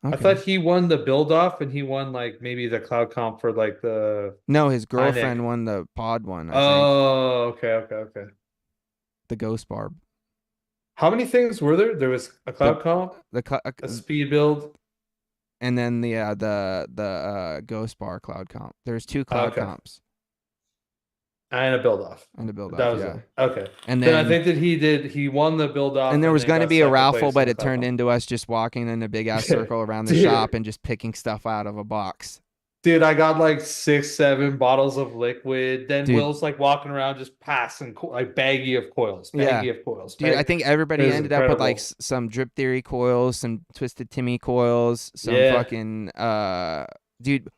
I
Okay.
thought he won the build off and he won like maybe the cloud comp for like the
No, his
INIC.
girlfriend won the pod one, I think.
Oh, okay.
The Ghost Barb.
How many things were there? There was a cloud comp,
The
a speed build.
and then the Ghost Bar cloud comp. There's 2 cloud
Okay.
comps
And a build off.
and a build
That
off,
was
yeah.
it. Okay.
And
Then I
then
think that he won the build off
and there was
then
going to
got
be a
second
raffle,
place
but
in the
it
cloud
turned
comp.
into us just walking in a big ass circle around the shop and just picking stuff out of a box.
Dude, I got like 6, 7 bottles of liquid. Then
Dude.
Will's like walking around just passing like baggie of coils.
Dude, I think everybody
was
ended up with like
incredible.
some Drip Theory coils, some Twisted Timmy coils, some
Yeah.
fucking dude.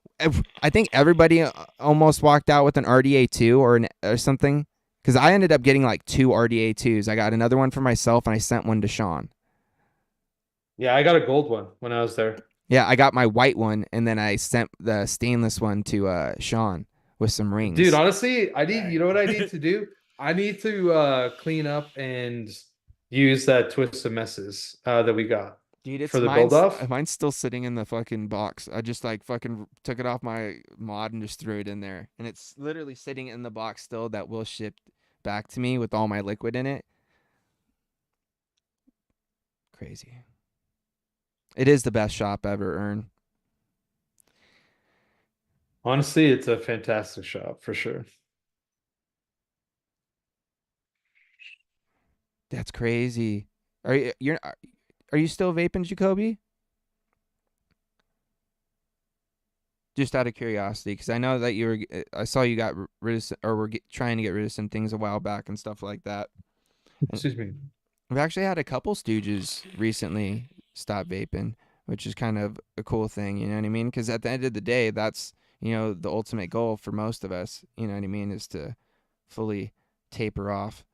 I think everybody almost walked out with an RDA 2 or something. Because I ended up getting like 2 RDA 2s. I got another one for myself, and I sent one to Sean.
Yeah, I got a gold one when I was there.
Yeah, I got my white one, and then I sent the stainless one to Sean with some rings.
Dude, honestly, you know what I need to do? I need to clean up and use that twist of messes that we got.
Dude, it's
for the build off.
mine's still sitting in the fucking box. I just like fucking took it off my mod and just threw it in there. And it's literally sitting in the box still that will ship back to me with all my liquid in it. Crazy. It is the best shop ever, Earn.
Honestly, it's a fantastic shop for sure.
That's crazy. Are you still vaping, Jacoby? Just out of curiosity, because I know that I saw you got rid of, or were trying to get rid of some things a while back and stuff like that.
Excuse me.
We've actually had a couple stooges recently stop vaping, which is kind of a cool thing, you know what I mean? Because at the end of the day, that's, the ultimate goal for most of us, you know what I mean, is to fully taper off.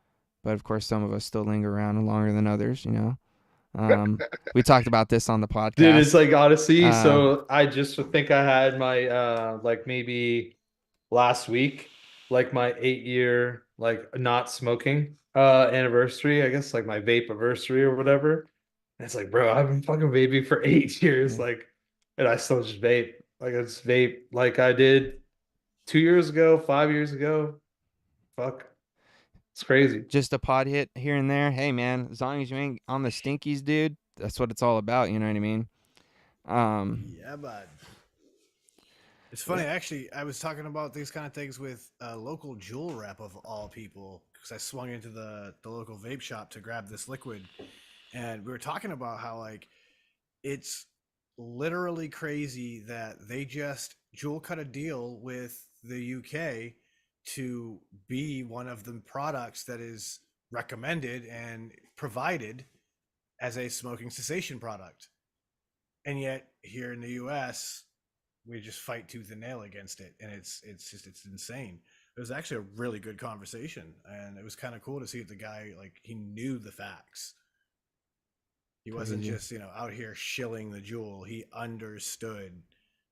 But of course, some of us still linger around longer than others, We talked about this on the podcast.
Dude, it's like honestly, so I just think I had my like maybe last week, like my 8-year like not smoking anniversary, I guess, like my vape anniversary or whatever. And it's like, bro, I've been fucking vaping for 8 years, like, and I still just vape. Like I just vape like I did 2 years ago, 5 years ago. Fuck. It's crazy.
Just a pod hit here and there. Hey man, as long as you ain't on the stinkies, dude, that's what it's all about, you know what I mean?
Yeah, bud. It's funny, actually. I was talking about these kind of things with a local jewel rep of all people because I swung into the local vape shop to grab this liquid, and we were talking about how like it's literally crazy that they just jewel cut a deal with the UK to be one of the products that is recommended and provided as a smoking cessation product, and yet here in the US we just fight tooth and nail against it, and it's insane. It was actually a really good conversation, and it was kind of cool to see the guy, like, he knew the facts. He wasn't just out here shilling the jewel. He understood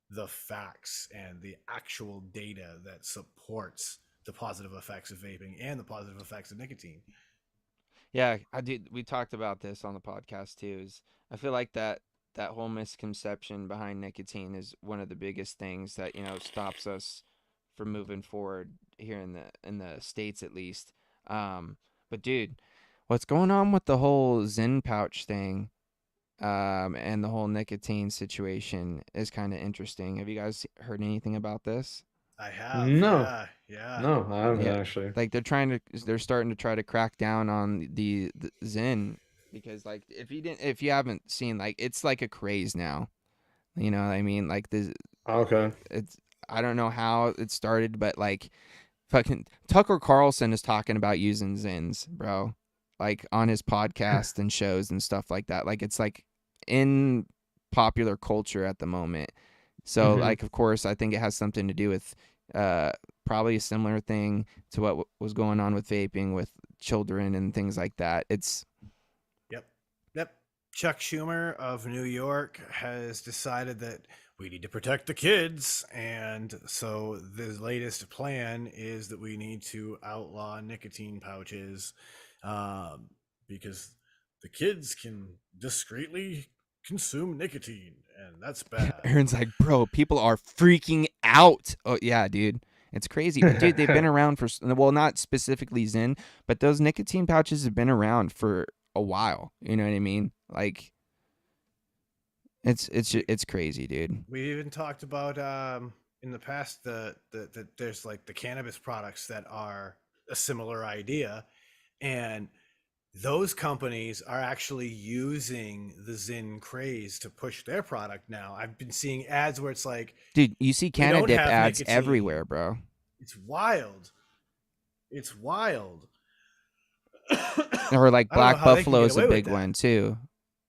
the facts and the actual data that supports the positive effects of vaping and the positive effects of nicotine.
Yeah, I did. We talked about this on the podcast too. I feel like that whole misconception behind nicotine is one of the biggest things that stops us from moving forward here in the States, at least. But dude, what's going on with the whole Zen pouch thing, and the whole nicotine situation is kind of interesting. Have you guys heard anything about this?
I have.
No.
Yeah.
No, I haven't actually.
Like they're starting to try to crack down on the Zen, because like if you haven't seen, like, it's like a craze now. You know what I mean? Like
Okay.
I don't know how it started, but like fucking Tucker Carlson is talking about using Zens, bro. Like on his podcast and shows and stuff like that. Like it's like in popular culture at the moment. So like, of course, I think it has something to do with probably a similar thing to what was going on with vaping with children and things like that.
Yep. Chuck Schumer of New York has decided that we need to protect the kids, and so the latest plan is that we need to outlaw nicotine pouches, because the kids can discreetly consume nicotine, and that's bad.
Aaron's like, bro, people are freaking out. Oh yeah, dude, it's crazy. But dude, they've been around for, well, not specifically Zyn, but those nicotine pouches have been around for a while. You know what I mean? Like, it's crazy, dude.
We even talked about in the past the there's like the cannabis products that are a similar idea, and those companies are actually using the Zyn craze to push their product now. I've been seeing ads where it's like,
Dude, you see
we don't
Canadip
have
ads
nicotine.
everywhere, bro.
It's wild. It's wild.
Or like
I don't know
Black
how they can get
Buffalo's a
away with
big
that.
one too.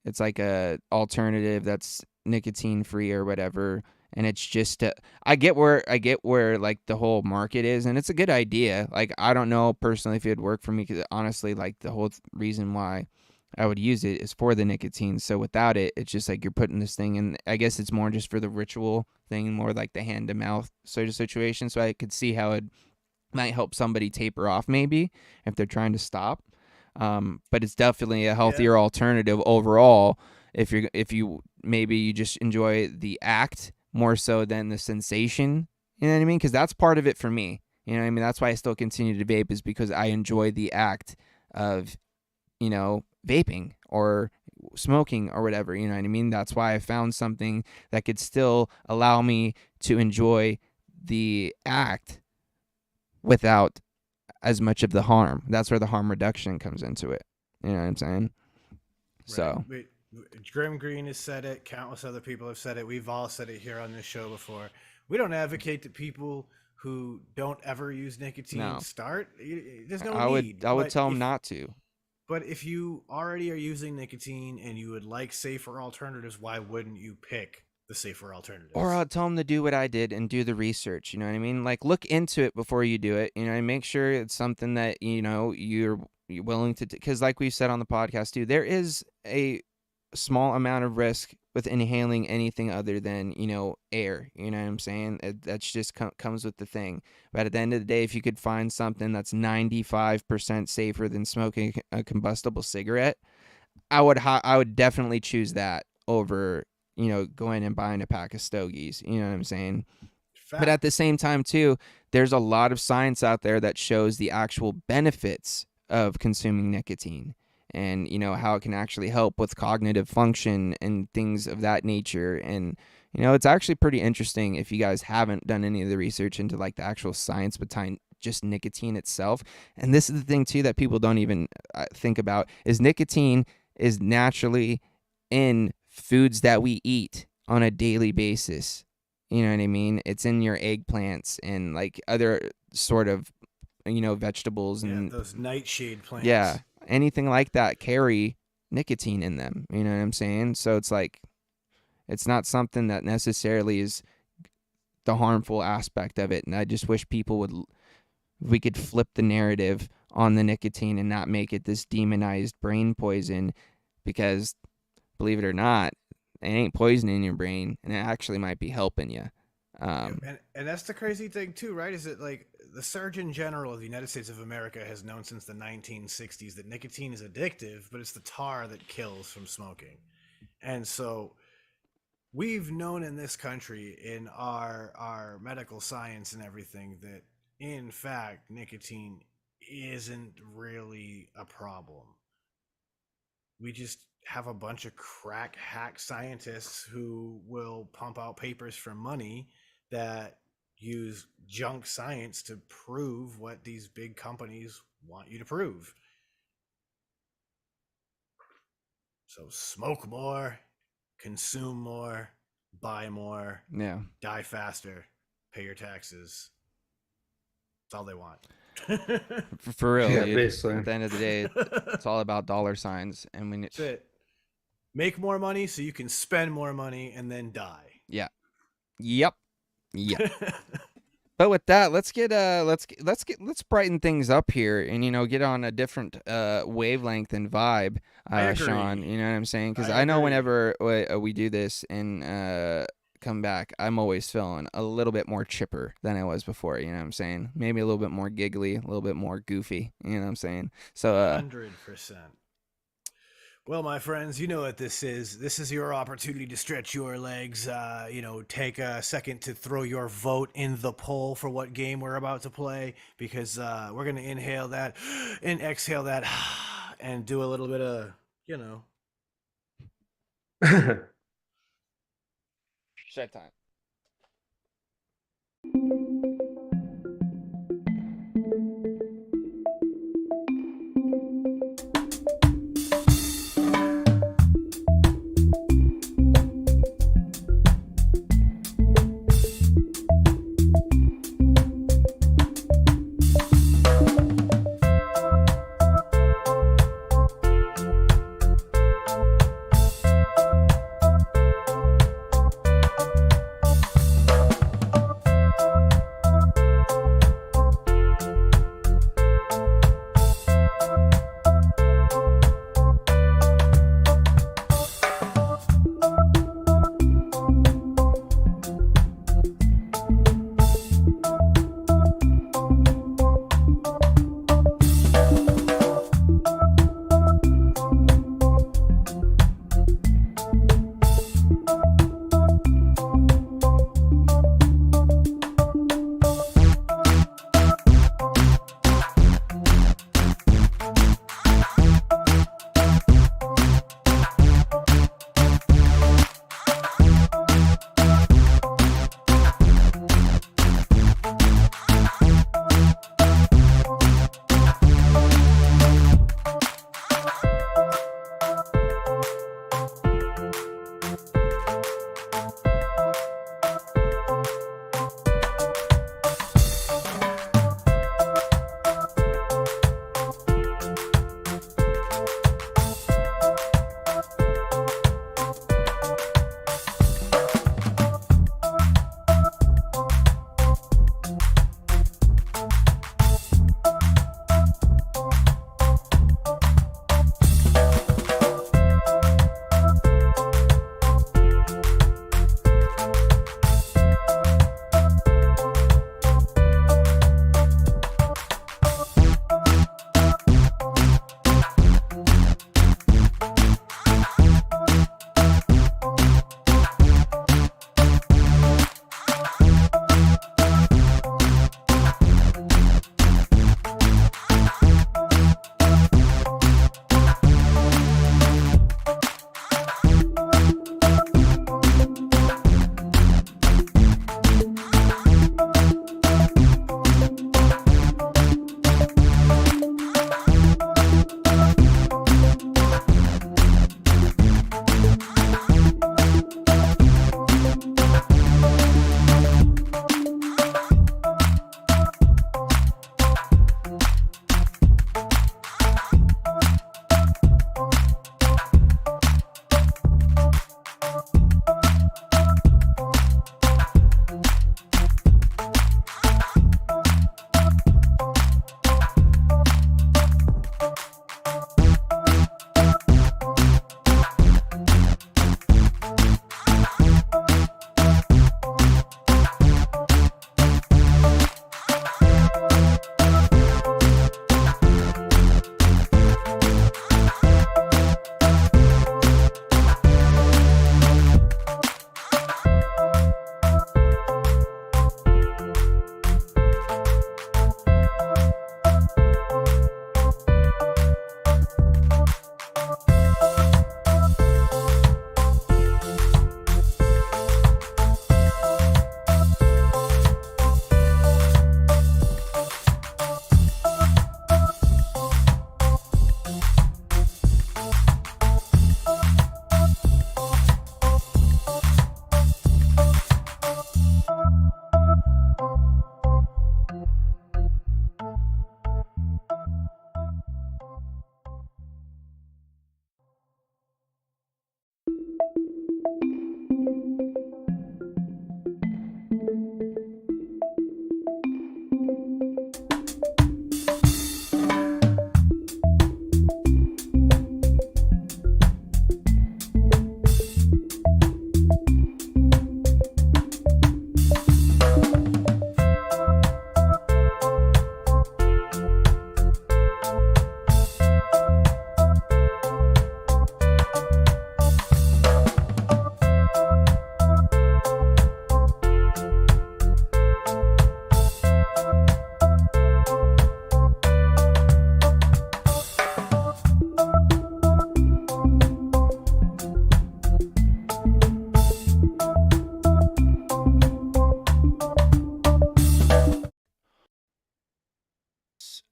It's like a alternative that's nicotine free or whatever, and it's just I get where like the whole market is, and it's a good idea. Like, I don't know personally if it would work for me, because honestly, like, the whole reason why I would use it is for the nicotine. So without it, it's just like you're putting this thing in. I guess it's more just for the ritual thing, more like the hand to mouth sort of situation. So I could see how it might help somebody taper off, maybe if they're trying to stop. But it's definitely a healthier alternative overall. If you maybe you just enjoy the act more so than the sensation, you know what I mean? Because that's part of it for me. You know what I mean? That's why I still continue to vape, is because I enjoy the act of, you know, vaping or smoking or whatever. You know what I mean? That's why I found something that could still allow me to enjoy the act without as much of the harm. That's where the harm reduction comes into it. You know what I'm saying? So,
Grim Green has said it. Countless other people have said it. We've all said it here on this show before. We don't advocate that people who don't ever use nicotine start. There's no need.
I would tell them not to.
But if you already are using nicotine and you would like safer alternatives, why wouldn't you pick the safer alternatives?
Or I'll tell them to do what I did and do the research. You know what I mean? Like, look into it before you do it. You know, and make sure it's something that, you know, you're willing to, because like we said on the podcast too, there is a small amount of risk with inhaling anything other than, you know, air. You know what I'm saying? That's just comes with the thing. But at the end of the day, if you could find something that's 95% safer than smoking a combustible cigarette, I would definitely choose that over, you know, going and buying a pack of stogies. You know what I'm saying?
Fact.
But at the same time too, there's a lot of science out there that shows the actual benefits of consuming nicotine, and, you know, how it can actually help with cognitive function and things of that nature. And, you know, it's actually pretty interesting if you guys haven't done any of the research into like the actual science behind just nicotine itself. And this is the thing too that people don't even think about, is nicotine is naturally in foods that we eat on a daily basis. You know what I mean? It's in your eggplants and like other sort of, you know, vegetables and
those nightshade plants.
Yeah, anything like that carry nicotine in them. You know what I'm saying? So it's like, it's not something that necessarily is the harmful aspect of it. And I just wish we could flip the narrative on the nicotine and not make it this demonized brain poison, because believe it or not, it ain't poisoning your brain, and it actually might be helping you.
And that's the crazy thing too, right? Is that like the Surgeon General of the United States of America has known since the 1960s that nicotine is addictive, but it's the tar that kills from smoking. And so we've known in this country, in our medical science and everything, that in fact nicotine isn't really a problem. We just have a bunch of crack hack scientists who will pump out papers for money that use junk science to prove what these big companies want you to prove. So smoke more, consume more, buy more, die faster, pay your taxes. That's all they want.
For real,
Yeah,
dude.
basically.
At the end of the day, it's all about dollar signs. And when
That's it. Make more money so you can spend more money and then die.
Yeah. Yep. But with that, let's brighten things up here, and, you know, get on a different wavelength and vibe, Sean. You know what I'm saying? Because I know whenever we do this and come back, I'm always feeling a little bit more chipper than I was before. You know what I'm saying? Maybe a little bit more giggly, a little bit more goofy. You know what I'm saying? So
100%. Well, my friends, you know what this is. This is your opportunity to stretch your legs. Take a second to throw your vote in the poll for what game we're about to play, because we're gonna inhale that and exhale that, and do a little bit of,
Shed time.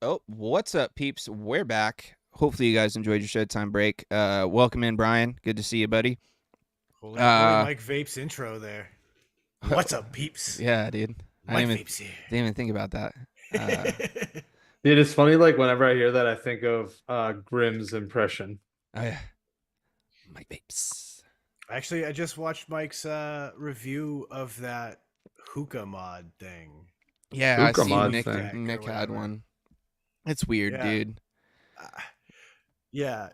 Oh, what's up, peeps? We're back. Hopefully you guys enjoyed your shed time break. Welcome in, Brian. Good to see you, buddy.
Holy
Uh,
Mike Vape's intro there. What's up, peeps?
Yeah, dude.
Mike Vape's here.
Didn't even think about that.
Dude, it's funny, like whenever I hear that, I think of Grimm's impression.
Oh, yeah. Mike Vapes.
Actually, I just watched Mike's review of that hookah mod thing.
Yeah,
Hookah
I see
mod
Nick,
thing.
Nick had one. It's weird,
Yeah.
dude.
Yeah,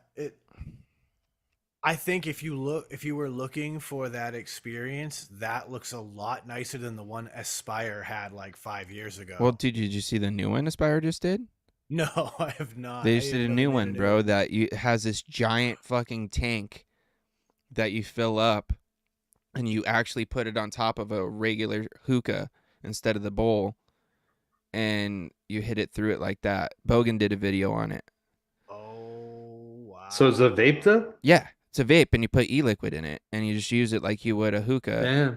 I think if you were looking for that experience, that looks a lot nicer than the one Aspire had like 5 years ago.
Well, dude, did you see the new one Aspire just did?
No, I have not.
They
I
just
didn't
did a
know
new
they
one,
made
bro, that has this giant fucking tank that you fill up, and you actually put it on top of a regular hookah instead of the bowl, and you hit it through it like that. Bogan did a video on it.
Oh, wow.
So it's a vape though?
Yeah, it's a vape, and you put e-liquid in it, and you just use it like you would a hookah.
Yeah.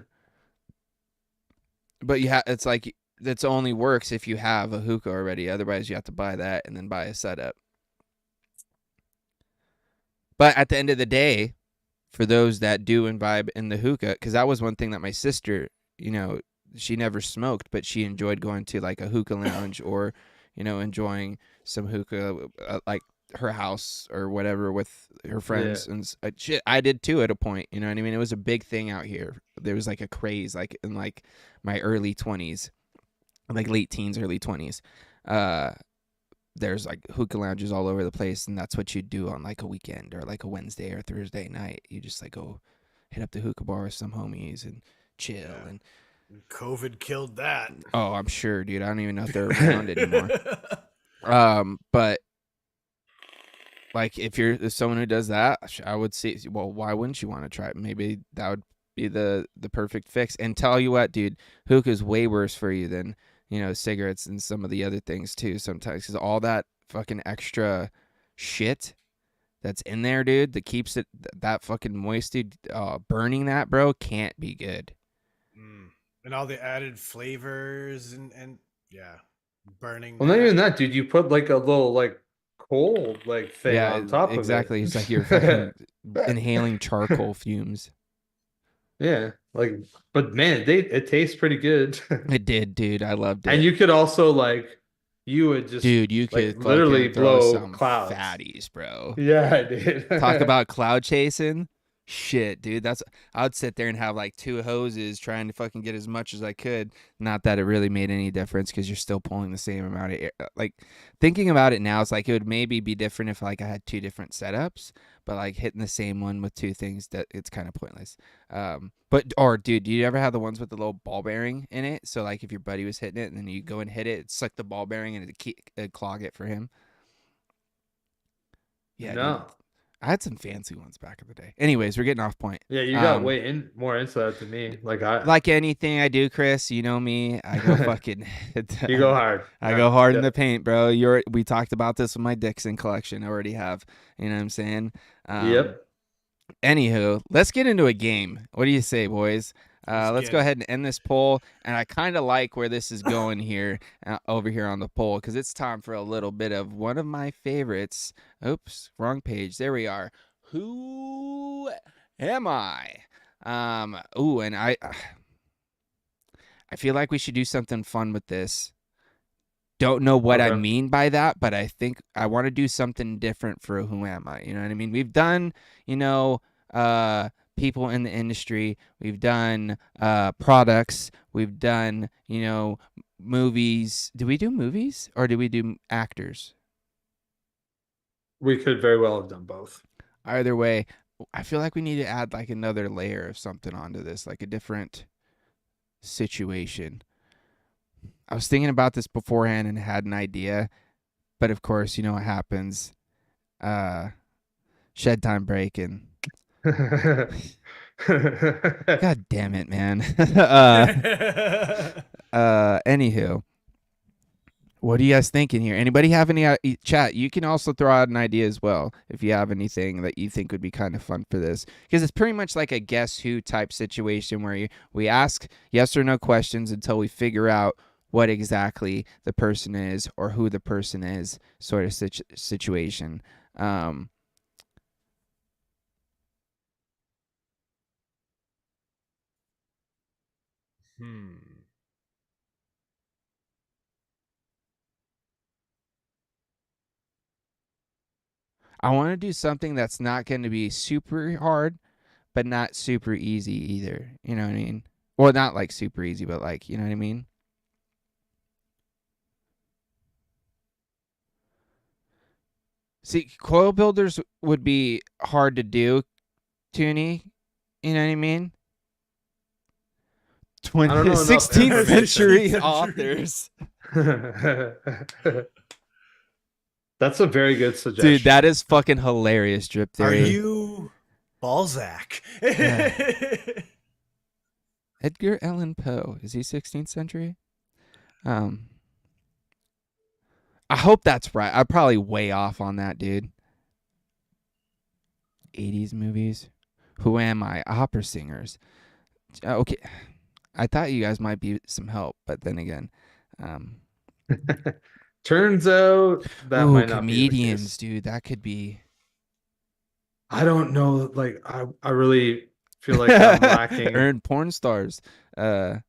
But it's like it only works if you have a hookah already. Otherwise, you have to buy that and then buy a setup. But at the end of the day, for those that do imbibe in the hookah, because that was one thing that my sister, she never smoked, but she enjoyed going to like a hookah lounge or, enjoying some hookah, like her house or whatever with her friends.
Yeah.
And shit, I did too at a point. You know what I mean? It was a big thing out here. There was like a craze, like in like my early 20s, like late teens, early 20s. There's like hookah lounges all over the place, and that's what you do on like a weekend or like a Wednesday or Thursday night. You just like go hit up the hookah bar with some homies and chill.
Yeah.
And
COVID killed that.
oh, I'm sure, dude. I don't even know if they're around anymore. But like if you're someone who does that, I would say, well, why wouldn't you want to try it? Maybe that would be the perfect fix. And tell you what, dude, hookah's way worse for you than cigarettes and some of the other things too sometimes, because all that fucking extra shit that's in there, dude, that keeps it that fucking moist, dude, burning that, bro, can't be good.
And all the added flavors and yeah, burning.
Well, not even that, dude. You put like a little like coal like thing on top
exactly.
of it.
It's like you're fucking inhaling charcoal fumes.
Yeah, like, but man, it tastes pretty good.
It did, dude. I loved it.
And you could also like, you would just,
dude, you could
like, literally
throw
blow
some
clouds.
fatties, bro.
Yeah, dude.
Talk about cloud chasing. Shit, dude. I would sit there and have like 2 hoses trying to fucking get as much as I could. Not that it really made any difference because you're still pulling the same amount of air. Like thinking about it now, it's like it would maybe be different if like I had 2 different setups, but like hitting the same one with 2 things, that it's kind of pointless. Dude, do you ever have the ones with the little ball bearing in it? So like if your buddy was hitting it and then you go and hit it, suck the ball bearing and it'd clog it for him. Yeah,
no.
dude. I had some fancy ones back in the day. Anyways, we're getting off point.
Yeah, you got way more into that than me.
Like anything I do, Chris, you know me. I go fucking.
You go hard.
I go hard in the paint, bro. We talked about this with my Dixon collection. I already have. You know what I'm saying?
Yep.
Anywho, let's get into a game. What do you say, boys? Let's go ahead and end this poll. And I kind of like where this is going here, over here on the poll, because it's time for a little bit of one of my favorites. Oops, wrong page. There we are. Who am I? And I feel like we should do something fun with this. Don't know what I mean by that, but I think I want to do something different for Who Am I? You know what I mean? We've done, people in the industry. We've done products. We've done, movies. Do we do movies or do we do actors?
We could very well have done both.
Either way, I feel like we need to add like another layer of something onto this, like a different situation. I was thinking about this beforehand and had an idea, but of course, you know what happens. Shed time break and God damn it, man. Anywho, what are you guys thinking here? Anybody have any chat? You can also throw out an idea as well if you have anything that you think would be kind of fun for this, because it's pretty much like a guess who type situation where we ask yes or no questions until we figure out what exactly the person is or who the person is, sort of situation. I want to do something that's not going to be super hard, but not super easy either. You know what I mean? Well, not like super easy, but like, you know what I mean? See, coil builders would be hard to do, Toonie. You know what I mean?
I don't know enough
16th century
16th
authors.
That's a very good suggestion.
Dude, that is fucking hilarious, Drip
Are
Theory.
you Balzac?
Edgar Allan Poe. Is he 16th century? I hope that's right. I'm probably way off on that, dude. 80s movies. Who am I? Opera singers. Okay. I thought you guys might be some help, but then again,
turns out that might not
comedians,
be the case.
dude. That could be.
I don't know. Like, I really feel like I'm lacking.
Earned porn stars. We're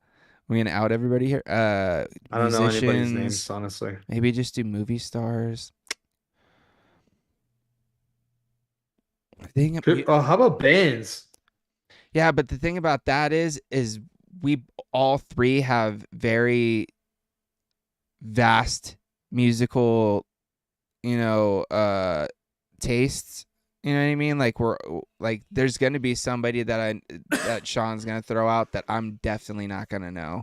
gonna out everybody here.
I don't know anybody's names, honestly.
Maybe just do movie stars.
How about bands?
Yeah, but the thing about that is we all three have very vast musical, tastes. You know what I mean? Like there's gonna be somebody that Sean's gonna throw out that I'm definitely not gonna know.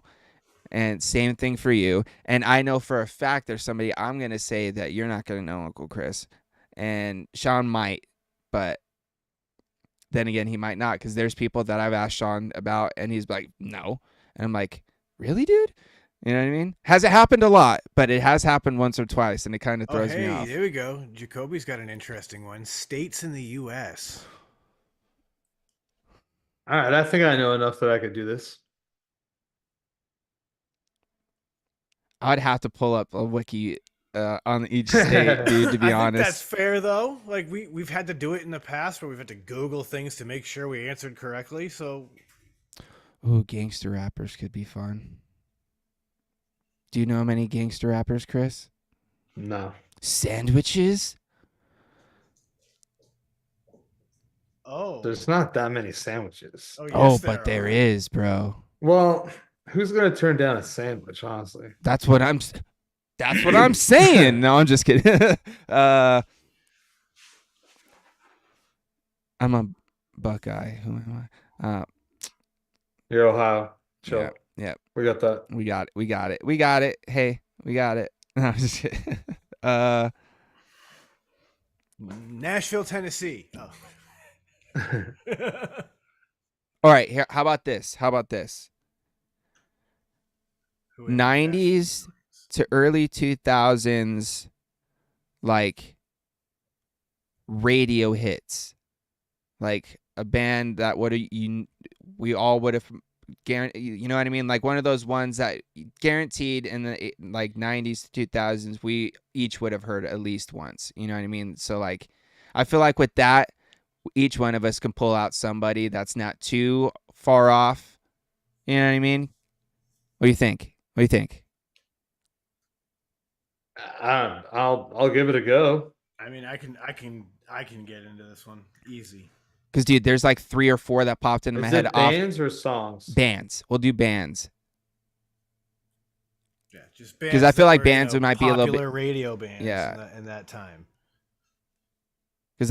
And same thing for you. And I know for a fact there's somebody I'm gonna say that you're not gonna know, Uncle Chris. And Sean might, but then again he might not, because there's people that I've asked Sean about and he's like, no. And I'm like, really, dude? You know what I mean? Hasn't happened a lot, but it has happened once or twice, and it kind of throws me off.
There we go. Jacoby's got an interesting one. States in the U.S.
All right, I think I know enough that I could do this.
I'd have to pull up a wiki on each state, dude, to be honest.
Think that's fair, though. Like, we've had to do it in the past where we've had to Google things to make sure we answered correctly, so...
Ooh, gangster rappers could be fun. Do you know many gangster rappers, Chris?
No.
Sandwiches?
Oh.
There's not that many sandwiches.
Oh, yes, but there is, bro.
Well, who's going to turn down a sandwich, honestly?
That's what I'm saying. No, I'm just kidding. I'm a Buckeye. Who am I?
You're Ohio. Chill.
Yeah.
We got that.
We got it. Hey, we got it. No, I'm just kidding.
Nashville, Tennessee. Oh.
All right, here. How about this? 90s to early 2000s, like radio hits, like a band that we all would have guaranteed. You know what I mean? Like one of those ones that guaranteed in the like 90s to 2000s, we each would have heard at least once. You know what I mean? So like, I feel like with that, each one of us can pull out somebody that's not too far off. You know what I mean? What do you think?
I'll give it a go.
I mean, I can get into this one easy.
Because dude, there's like 3 or 4 that popped into my head.
Bands or songs?
Bands. We'll do bands.
Yeah, just bands.
Because I feel like bands might be a little bit
popular radio bands. In that time.
Because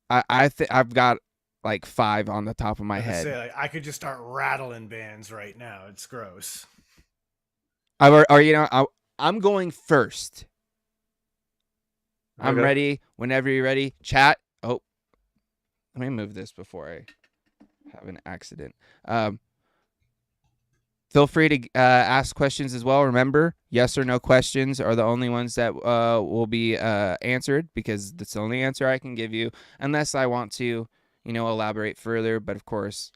I've got like 5 on the top of my head.
Say, like, I could just start rattling bands right now. It's gross.
I'm going first. I'm ready. Whenever you're ready, chat. Oh, let me move this before I have an accident. Feel free to ask questions as well. Remember, yes or no questions are the only ones that will be answered, because that's the only answer I can give you, unless I want to, elaborate further. But of course,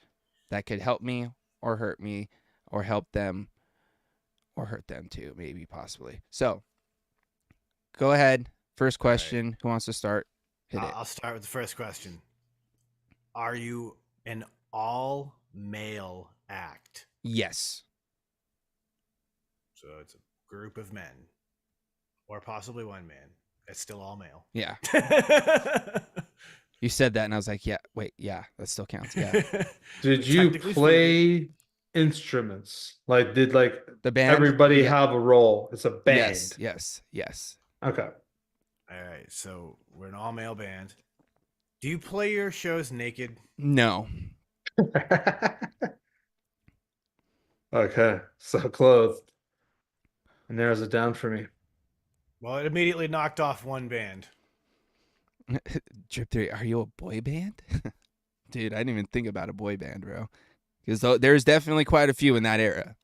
that could help me or hurt me or help them or hurt them too, maybe, possibly. So, go ahead. First question. Who wants to start? Hit it.
I'll start with the first question. Are you an all-male act?
Yes.
So it's a group of men, or possibly one man. It's still all male.
Yeah. You said that, and I was like, yeah, wait, yeah, that still counts. Yeah.
Did you
Technically
play instruments? Like, did
The band?
everybody
Yeah.
have a role? It's a band.
Yes.
Okay.
All right, so we're an all-male band. Do you play your shows naked?
No.
Okay, so clothed. It narrows it down for me.
Well, it immediately knocked off one band.
Drip Theory, are you a boy band? Dude, I didn't even think about a boy band, bro. Because there's definitely quite a few in that era.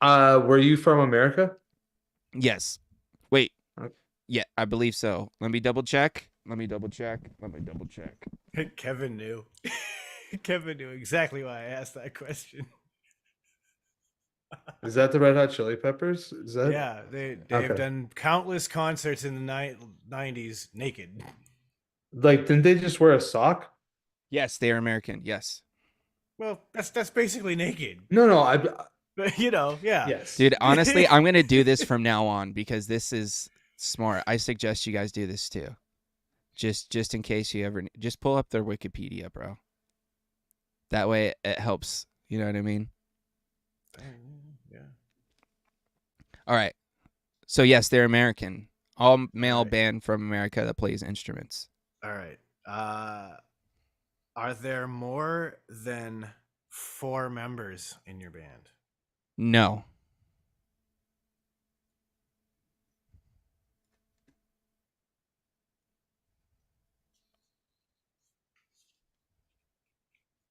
Were you from America?
Yes. Wait.
Okay.
Yeah, I believe so. Let me double check.
Kevin knew. Kevin knew exactly why I asked that question.
Is that the Red Hot Chili Peppers? Is that?
Yeah, they've
Okay.
done countless concerts in the 90s naked.
Like, didn't they just wear a sock?
Yes, they are American. Yes.
Well, that's basically naked.
No,
But yeah.
yes.
Dude, honestly, I'm going to do this from now on because this is smart. I suggest you guys do this too. Just in case you ever just pull up their Wikipedia, bro. That way it helps, you know what I mean?
Yeah.
All right. So yes, they're American. All male
Right.
band from America that plays instruments.
All right. Are there more than 4 members in your band?
No.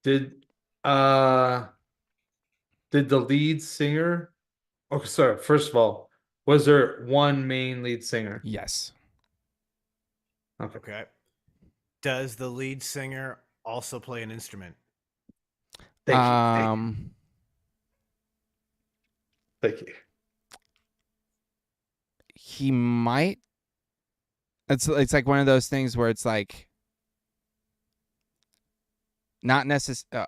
Did the lead singer? Oh, sorry. First of all, was there one main lead singer?
Yes.
Okay. Does the lead singer also play an instrument?
Thank you. Thank you.
He might. It's like one of those things where it's like not necessarily.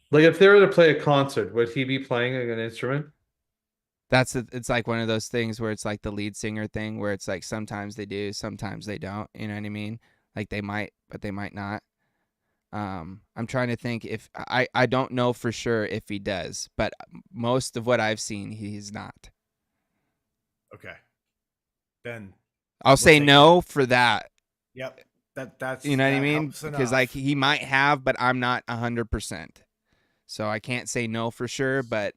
Like, if they were to play a concert, would he be playing an instrument?
It's like one of those things where it's like the lead singer thing where it's like sometimes they do, sometimes they don't. You know what I mean? Like they might, but they might not. I'm trying to think if I don't know for sure if he does, but most of what I've seen, he's not.
Okay. Then
I'll say
take
no for that.
Yep. That's
You know what I
that
mean?
helps
Because
enough.
like he might have, but I'm not 100%. So I can't say no for sure, but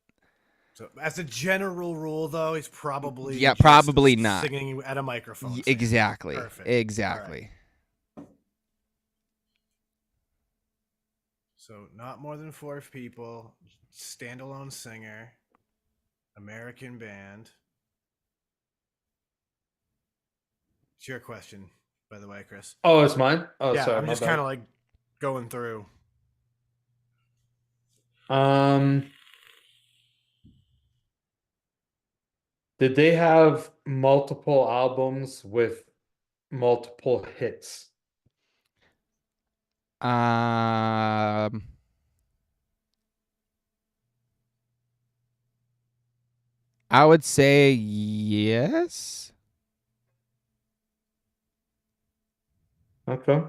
So as a general rule, though, he's probably just
probably not
singing at a microphone. stand.
Exactly.
Perfect.
Exactly.
Right. So not more than 4 people, standalone singer, American band. It's your question, by the way, Chris.
Oh, it's mine. Oh,
yeah,
sorry.
I'm just kind of like going through.
Did they have multiple albums with multiple hits?
Um, I would say yes.
Okay.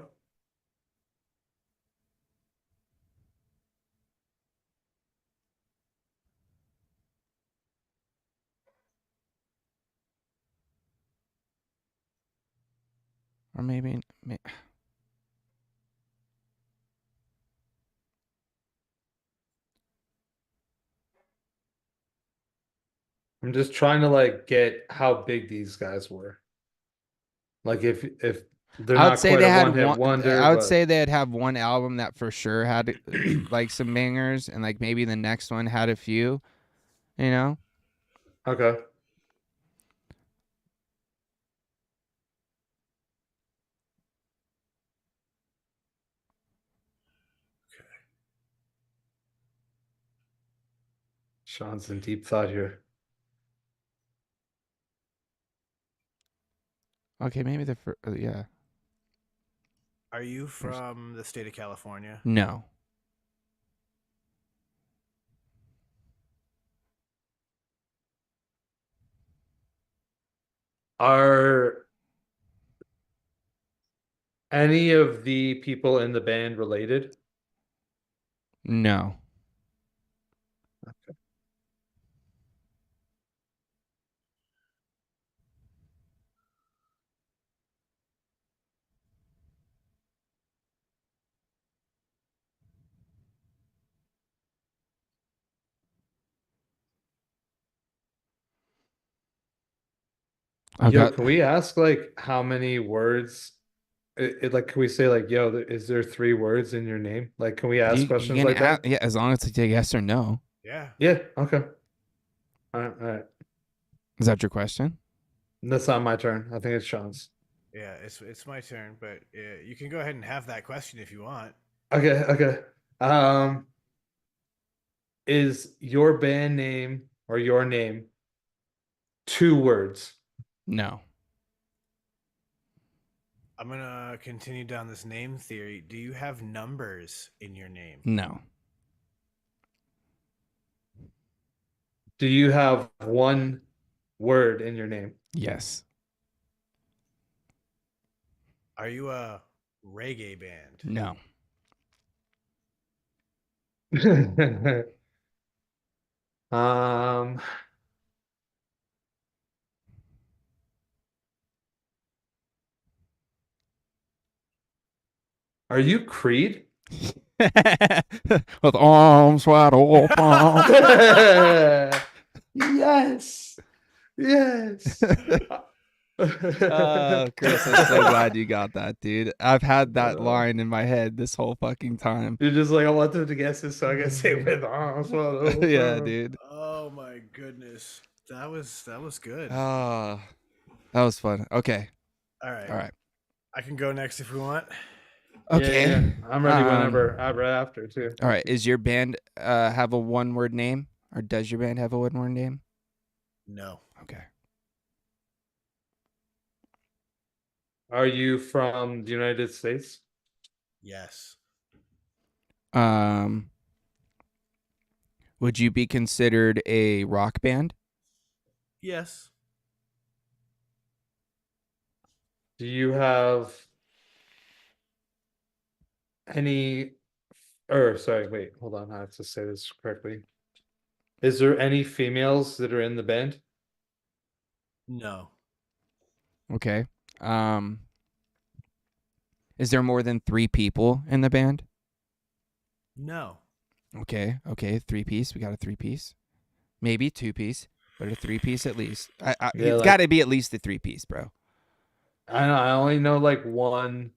Or maybe.
I'm just trying to like get how big these guys were. Like, if they're
I would
not
say
quite
they
a
had
one-hit
one.
wonder,
I would
but
say they'd have one album that for sure had like some bangers, and like maybe the next one had a few. You know.
okay. Sean's in deep thought here.
Okay, maybe the yeah.
Are you from the state of California?
No.
Are any of the people in the band related?
No. I
Yo,
got
can we ask like how many words? Like, can we say like, yo, is there 3 words in your name? Like, can we ask
you
questions
can
like that?
yeah, as long as it's a yes or no.
Yeah.
Yeah. Okay. All right.
Is that your question?
That's not my turn. I think it's Sean's.
Yeah, it's my turn, but you can go ahead and have that question if you want.
Okay. Is your band name or your name 2 words?
No.
I'm gonna continue down this name theory. Do you have numbers in your name?
No.
Do you have 1 word in your name?
Yes.
Are you a reggae band?
No.
Um, are you Creed?
With arms wide open.
Yes. Yes.
Chris, I'm so glad you got that, dude. I've had that line in my head this whole fucking time.
You're just like, I want them to guess this, so I gotta say with arms wide open.
Yeah, dude.
Oh my goodness, that was good.
That was fun. Okay.
All right,
All right.
I can go next if we want.
Okay.
Yeah. I'm ready whenever after too.
All right. Is your band have a 1-word name, or does your band have a 1-word name?
No.
Okay.
Are you from the United States?
Yes.
Would you be considered a rock band?
Yes.
Do you have any, or sorry, wait, hold on, I have to say this correctly. Is there any females that are in the band?
No.
Okay. Is there more than 3 people in the band?
No.
Okay. 3-piece. We got a 3-piece. Maybe 2-piece, but a 3-piece at least. It's
like-
got to be at least a 3-piece, bro.
I only know like one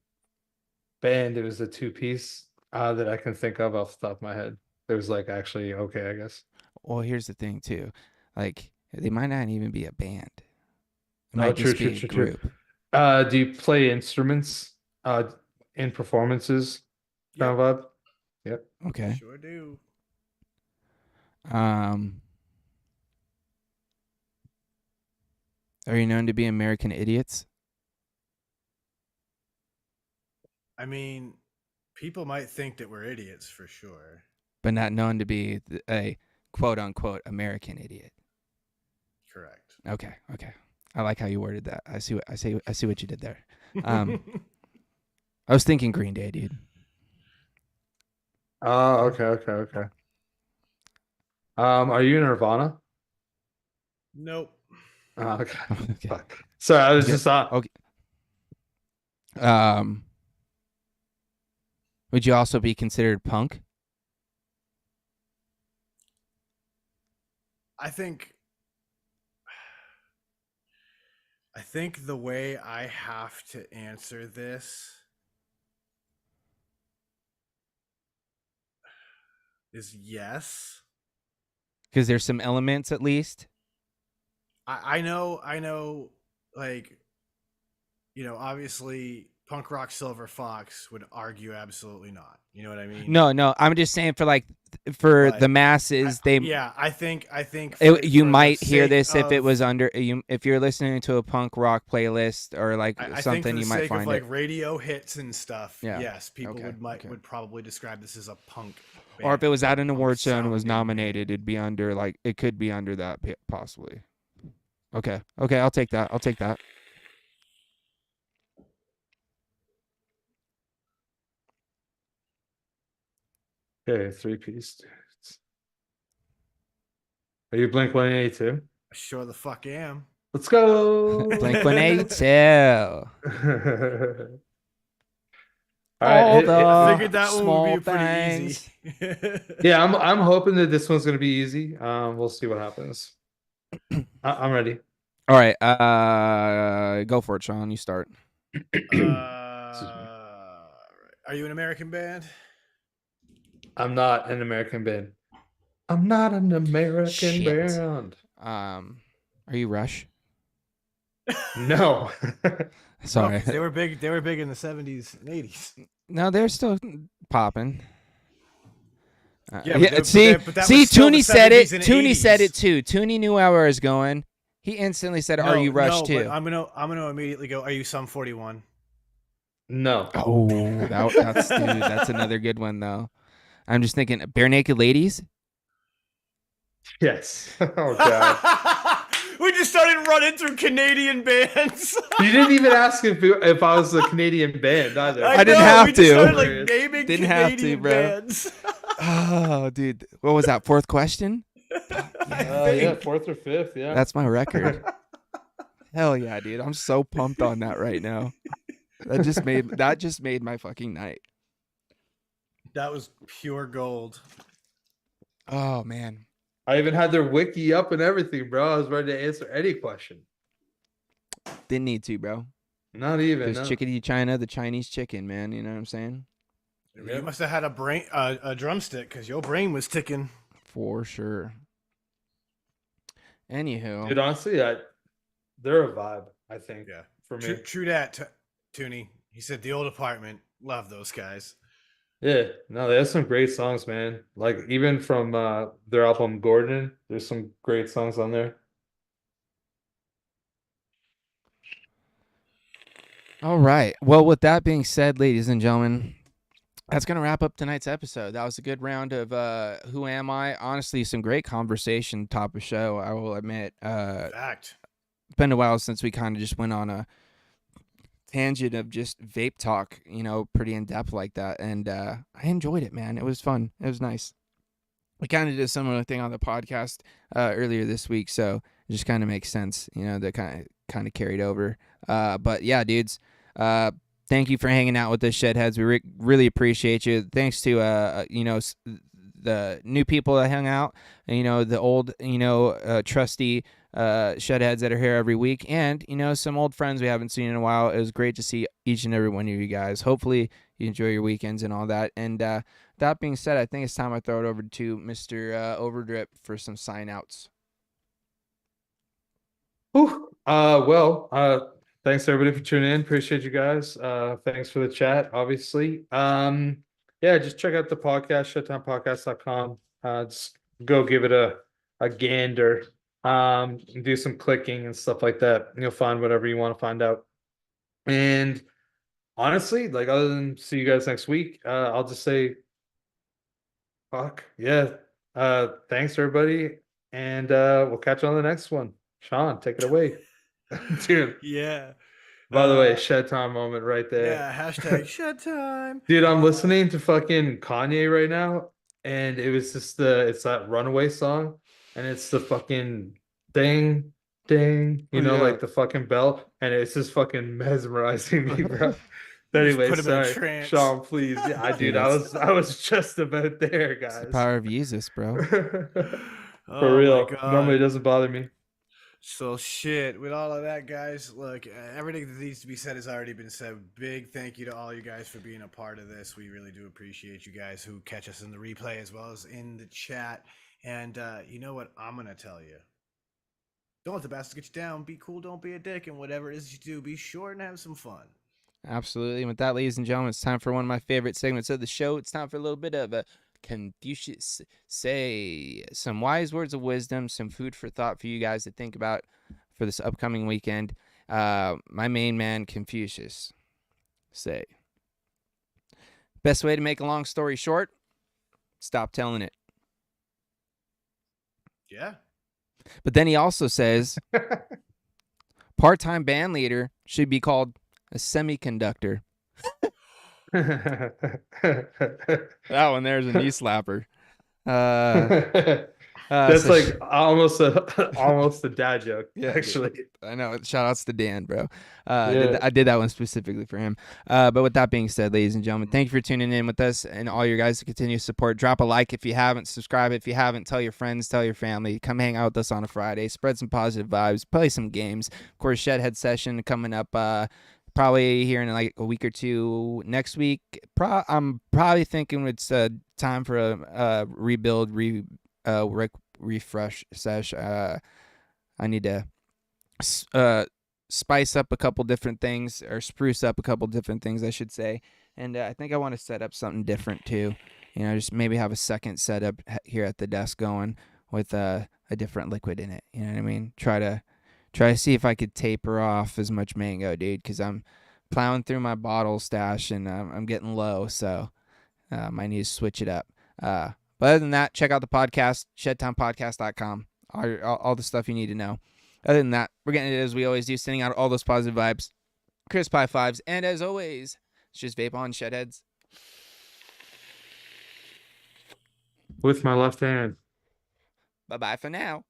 band. It was a 2-piece that I can think of off the top of my head. It was like actually okay, I guess.
Well, here's the thing too. Like, they might not even be a band. It
Oh,
might
true,
just be a
true.
group.
Do you play instruments in performances kind of vibe? Yep.
Okay.
Sure do.
Are you known to be American idiots?
I mean, people might think that we're idiots for sure.
But not known to be a quote unquote American idiot.
Correct.
Okay. I like how you worded that. I see what you did there. I was thinking Green Day, dude.
Oh, okay. Are you Nirvana?
Nope.
Oh, okay.
Okay.
Fuck. Sorry, I was
Okay.
just
Okay. Would you also be considered punk?
I think the way I have to answer this is yes.
Because there's some elements at least.
I know, like, obviously punk rock Silver Fox would argue absolutely not. You know what I mean?
No, I'm just saying for like for
But
the masses, they
I think for,
you
for the
might hear
sake
this if it
of-
was under you if you're listening to a punk rock playlist or like
I think for
something
the
you might
sake of
find
like
it.
radio hits and stuff,
Yeah.
yes, people
Okay,
would probably describe this as a punk
Or if
band,
it was at an
punk
award show and was
sounding
nominated, it'd be under like it could be under that possibly. Okay, I'll take that.
Okay, 3-piece. Are you Blink-182?
Sure the fuck am.
Let's go.
Blink-182.
All right,
All
hit
the
me.
I figured that one
small
would be pretty
things.
easy.
Yeah, I'm hoping that this one's gonna be easy. We'll see what happens. I'm ready.
All right, go for it, Sean. You start.
Are you an American band?
I'm not an American band. I'm not an American
Shit.
band.
Are you Rush?
No.
Sorry.
No, 'cause they were big. They were big in the 70s and 80s.
No, they're still popping.
Yeah, but that
see,
was still the
Toonie said it.
70s and
Toonie said
80s.
it too. Toonie knew where I was going. He instantly said, "Are you Rush
no,
too?"
But I'm gonna immediately go. Are you Sum 41?
No.
Oh, that's dude. That's another good one though. I'm just thinking, Bare Naked Ladies.
Yes. Oh god.
We just started running through Canadian bands.
You didn't even ask if I was a Canadian band either.
I didn't have
we just
to.
started, like, naming
Didn't have to,
Canadian
bro.
bands.
Oh, dude, what was that? Fourth question?
Yeah, fourth or fifth. Yeah.
That's my record. Hell yeah, dude! I'm so pumped on that right now. That just made my fucking night.
That was pure gold.
Oh man.
I even had their wiki up and everything, bro. I was ready to answer any question.
Didn't need to, bro.
Not even.
There's Chickadee China, the Chinese chicken, man. You know what I'm saying?
You must have had a drumstick because your brain was ticking.
For sure. Anywho.
Dude, honestly, they're a vibe, I think.
Yeah.
For me.
True that, Toonie. He said the old apartment. Love those guys.
Yeah, no, they have some great songs, man. Like even from their album Gordon, there's some great songs on there.
All right. Well, with that being said, ladies and gentlemen, that's going to wrap up tonight's episode. That was a good round of Who Am I? Honestly, some great conversation top of show, I will admit.
Fact.
It's been a while since we kind of just went on a tangent of just vape talk, pretty in depth like that. And I enjoyed it, man. It was fun. It was nice. We kind of did a similar thing on the podcast earlier this week, so it just kind of makes sense, that kind of carried over. But yeah, dudes, thank you for hanging out with us, Shedheads. We really appreciate you. Thanks to the new people that hung out, the old, trusty Shedheads that are here every week, and some old friends we haven't seen in a while. It was great to see each and every one of you guys. Hopefully you enjoy your weekends and all that. And that being said, I think it's time I throw it over to Mr. Overdrip for some sign outs.
Thanks everybody for tuning in. Appreciate you guys. Thanks for the chat, obviously. Yeah, just check out the podcast, shedtimepodcast.com. Just go give it a gander. Do some clicking and stuff like that. You'll find whatever you want to find out. And honestly, like other than see you guys next week, I'll just say fuck. Yeah. Thanks everybody. And we'll catch you on the next one. Sean, take it away. Dude.
Yeah.
By the way, shed time moment right there.
Yeah, hashtag shed time.
Dude, I'm listening to fucking Kanye right now, and it was just it's that Runaway song, and it's the fucking ding, ding, like the fucking bell, and it's just fucking mesmerizing me, bro. Anyway,
Put him in a
sorry,
trance.
Sean, please. Yeah, dude, I was just about there, guys.
It's the power of Jesus, bro.
For real. Normally it doesn't bother me.
So shit, with all of that, guys, look, everything that needs to be said has already been said. Big thank you to all you guys for being a part of this. We really do appreciate you guys who catch us in the replay as well as in the chat. And you know what I'm going to tell you? Don't let the bastards get you down. Be cool, don't be a dick. And whatever it is you do, be short and have some fun.
Absolutely. And with that, ladies and gentlemen, it's time for one of my favorite segments of the show. It's time for a little bit of a Confucius say, some wise words of wisdom, some food for thought for you guys to think about for this upcoming weekend. My main man, Confucius, say, best way to make a long story short, stop telling it.
Yeah.
But then he also says, part-time band leader should be called a semiconductor. That one there's a knee slapper.
That's
so
like almost a dad joke,
Yeah,
actually.
I know. Shout outs to Dan, bro.
Yeah.
I did that one specifically for him. But with that being said, ladies and gentlemen, thank you for tuning in with us and all your guys to continue support. Drop a like if you haven't, subscribe if you haven't, tell your friends, tell your family, come hang out with us on a Friday, spread some positive vibes, play some games. Of course, Shedhead session coming up probably here in like a week or two next week. I'm probably thinking it's time for a rebuild, refresh sesh. I need to spice up a couple different things, or spruce up a couple different things, I should say. And I think I want to set up something different too. Just maybe have a second setup here at the desk going with a different liquid in it. You know what I mean? Try to see if I could taper off as much mango, dude, because I'm plowing through my bottle stash and I'm getting low, so I need to switch it up. But other than that, check out the podcast, shedtimepodcast.com. All the stuff you need to know. Other than that, we're getting it as we always do, sending out all those positive vibes, crisp high fives, and as always, it's just vape on, Shedheads.
With my left hand.
Bye-bye for now.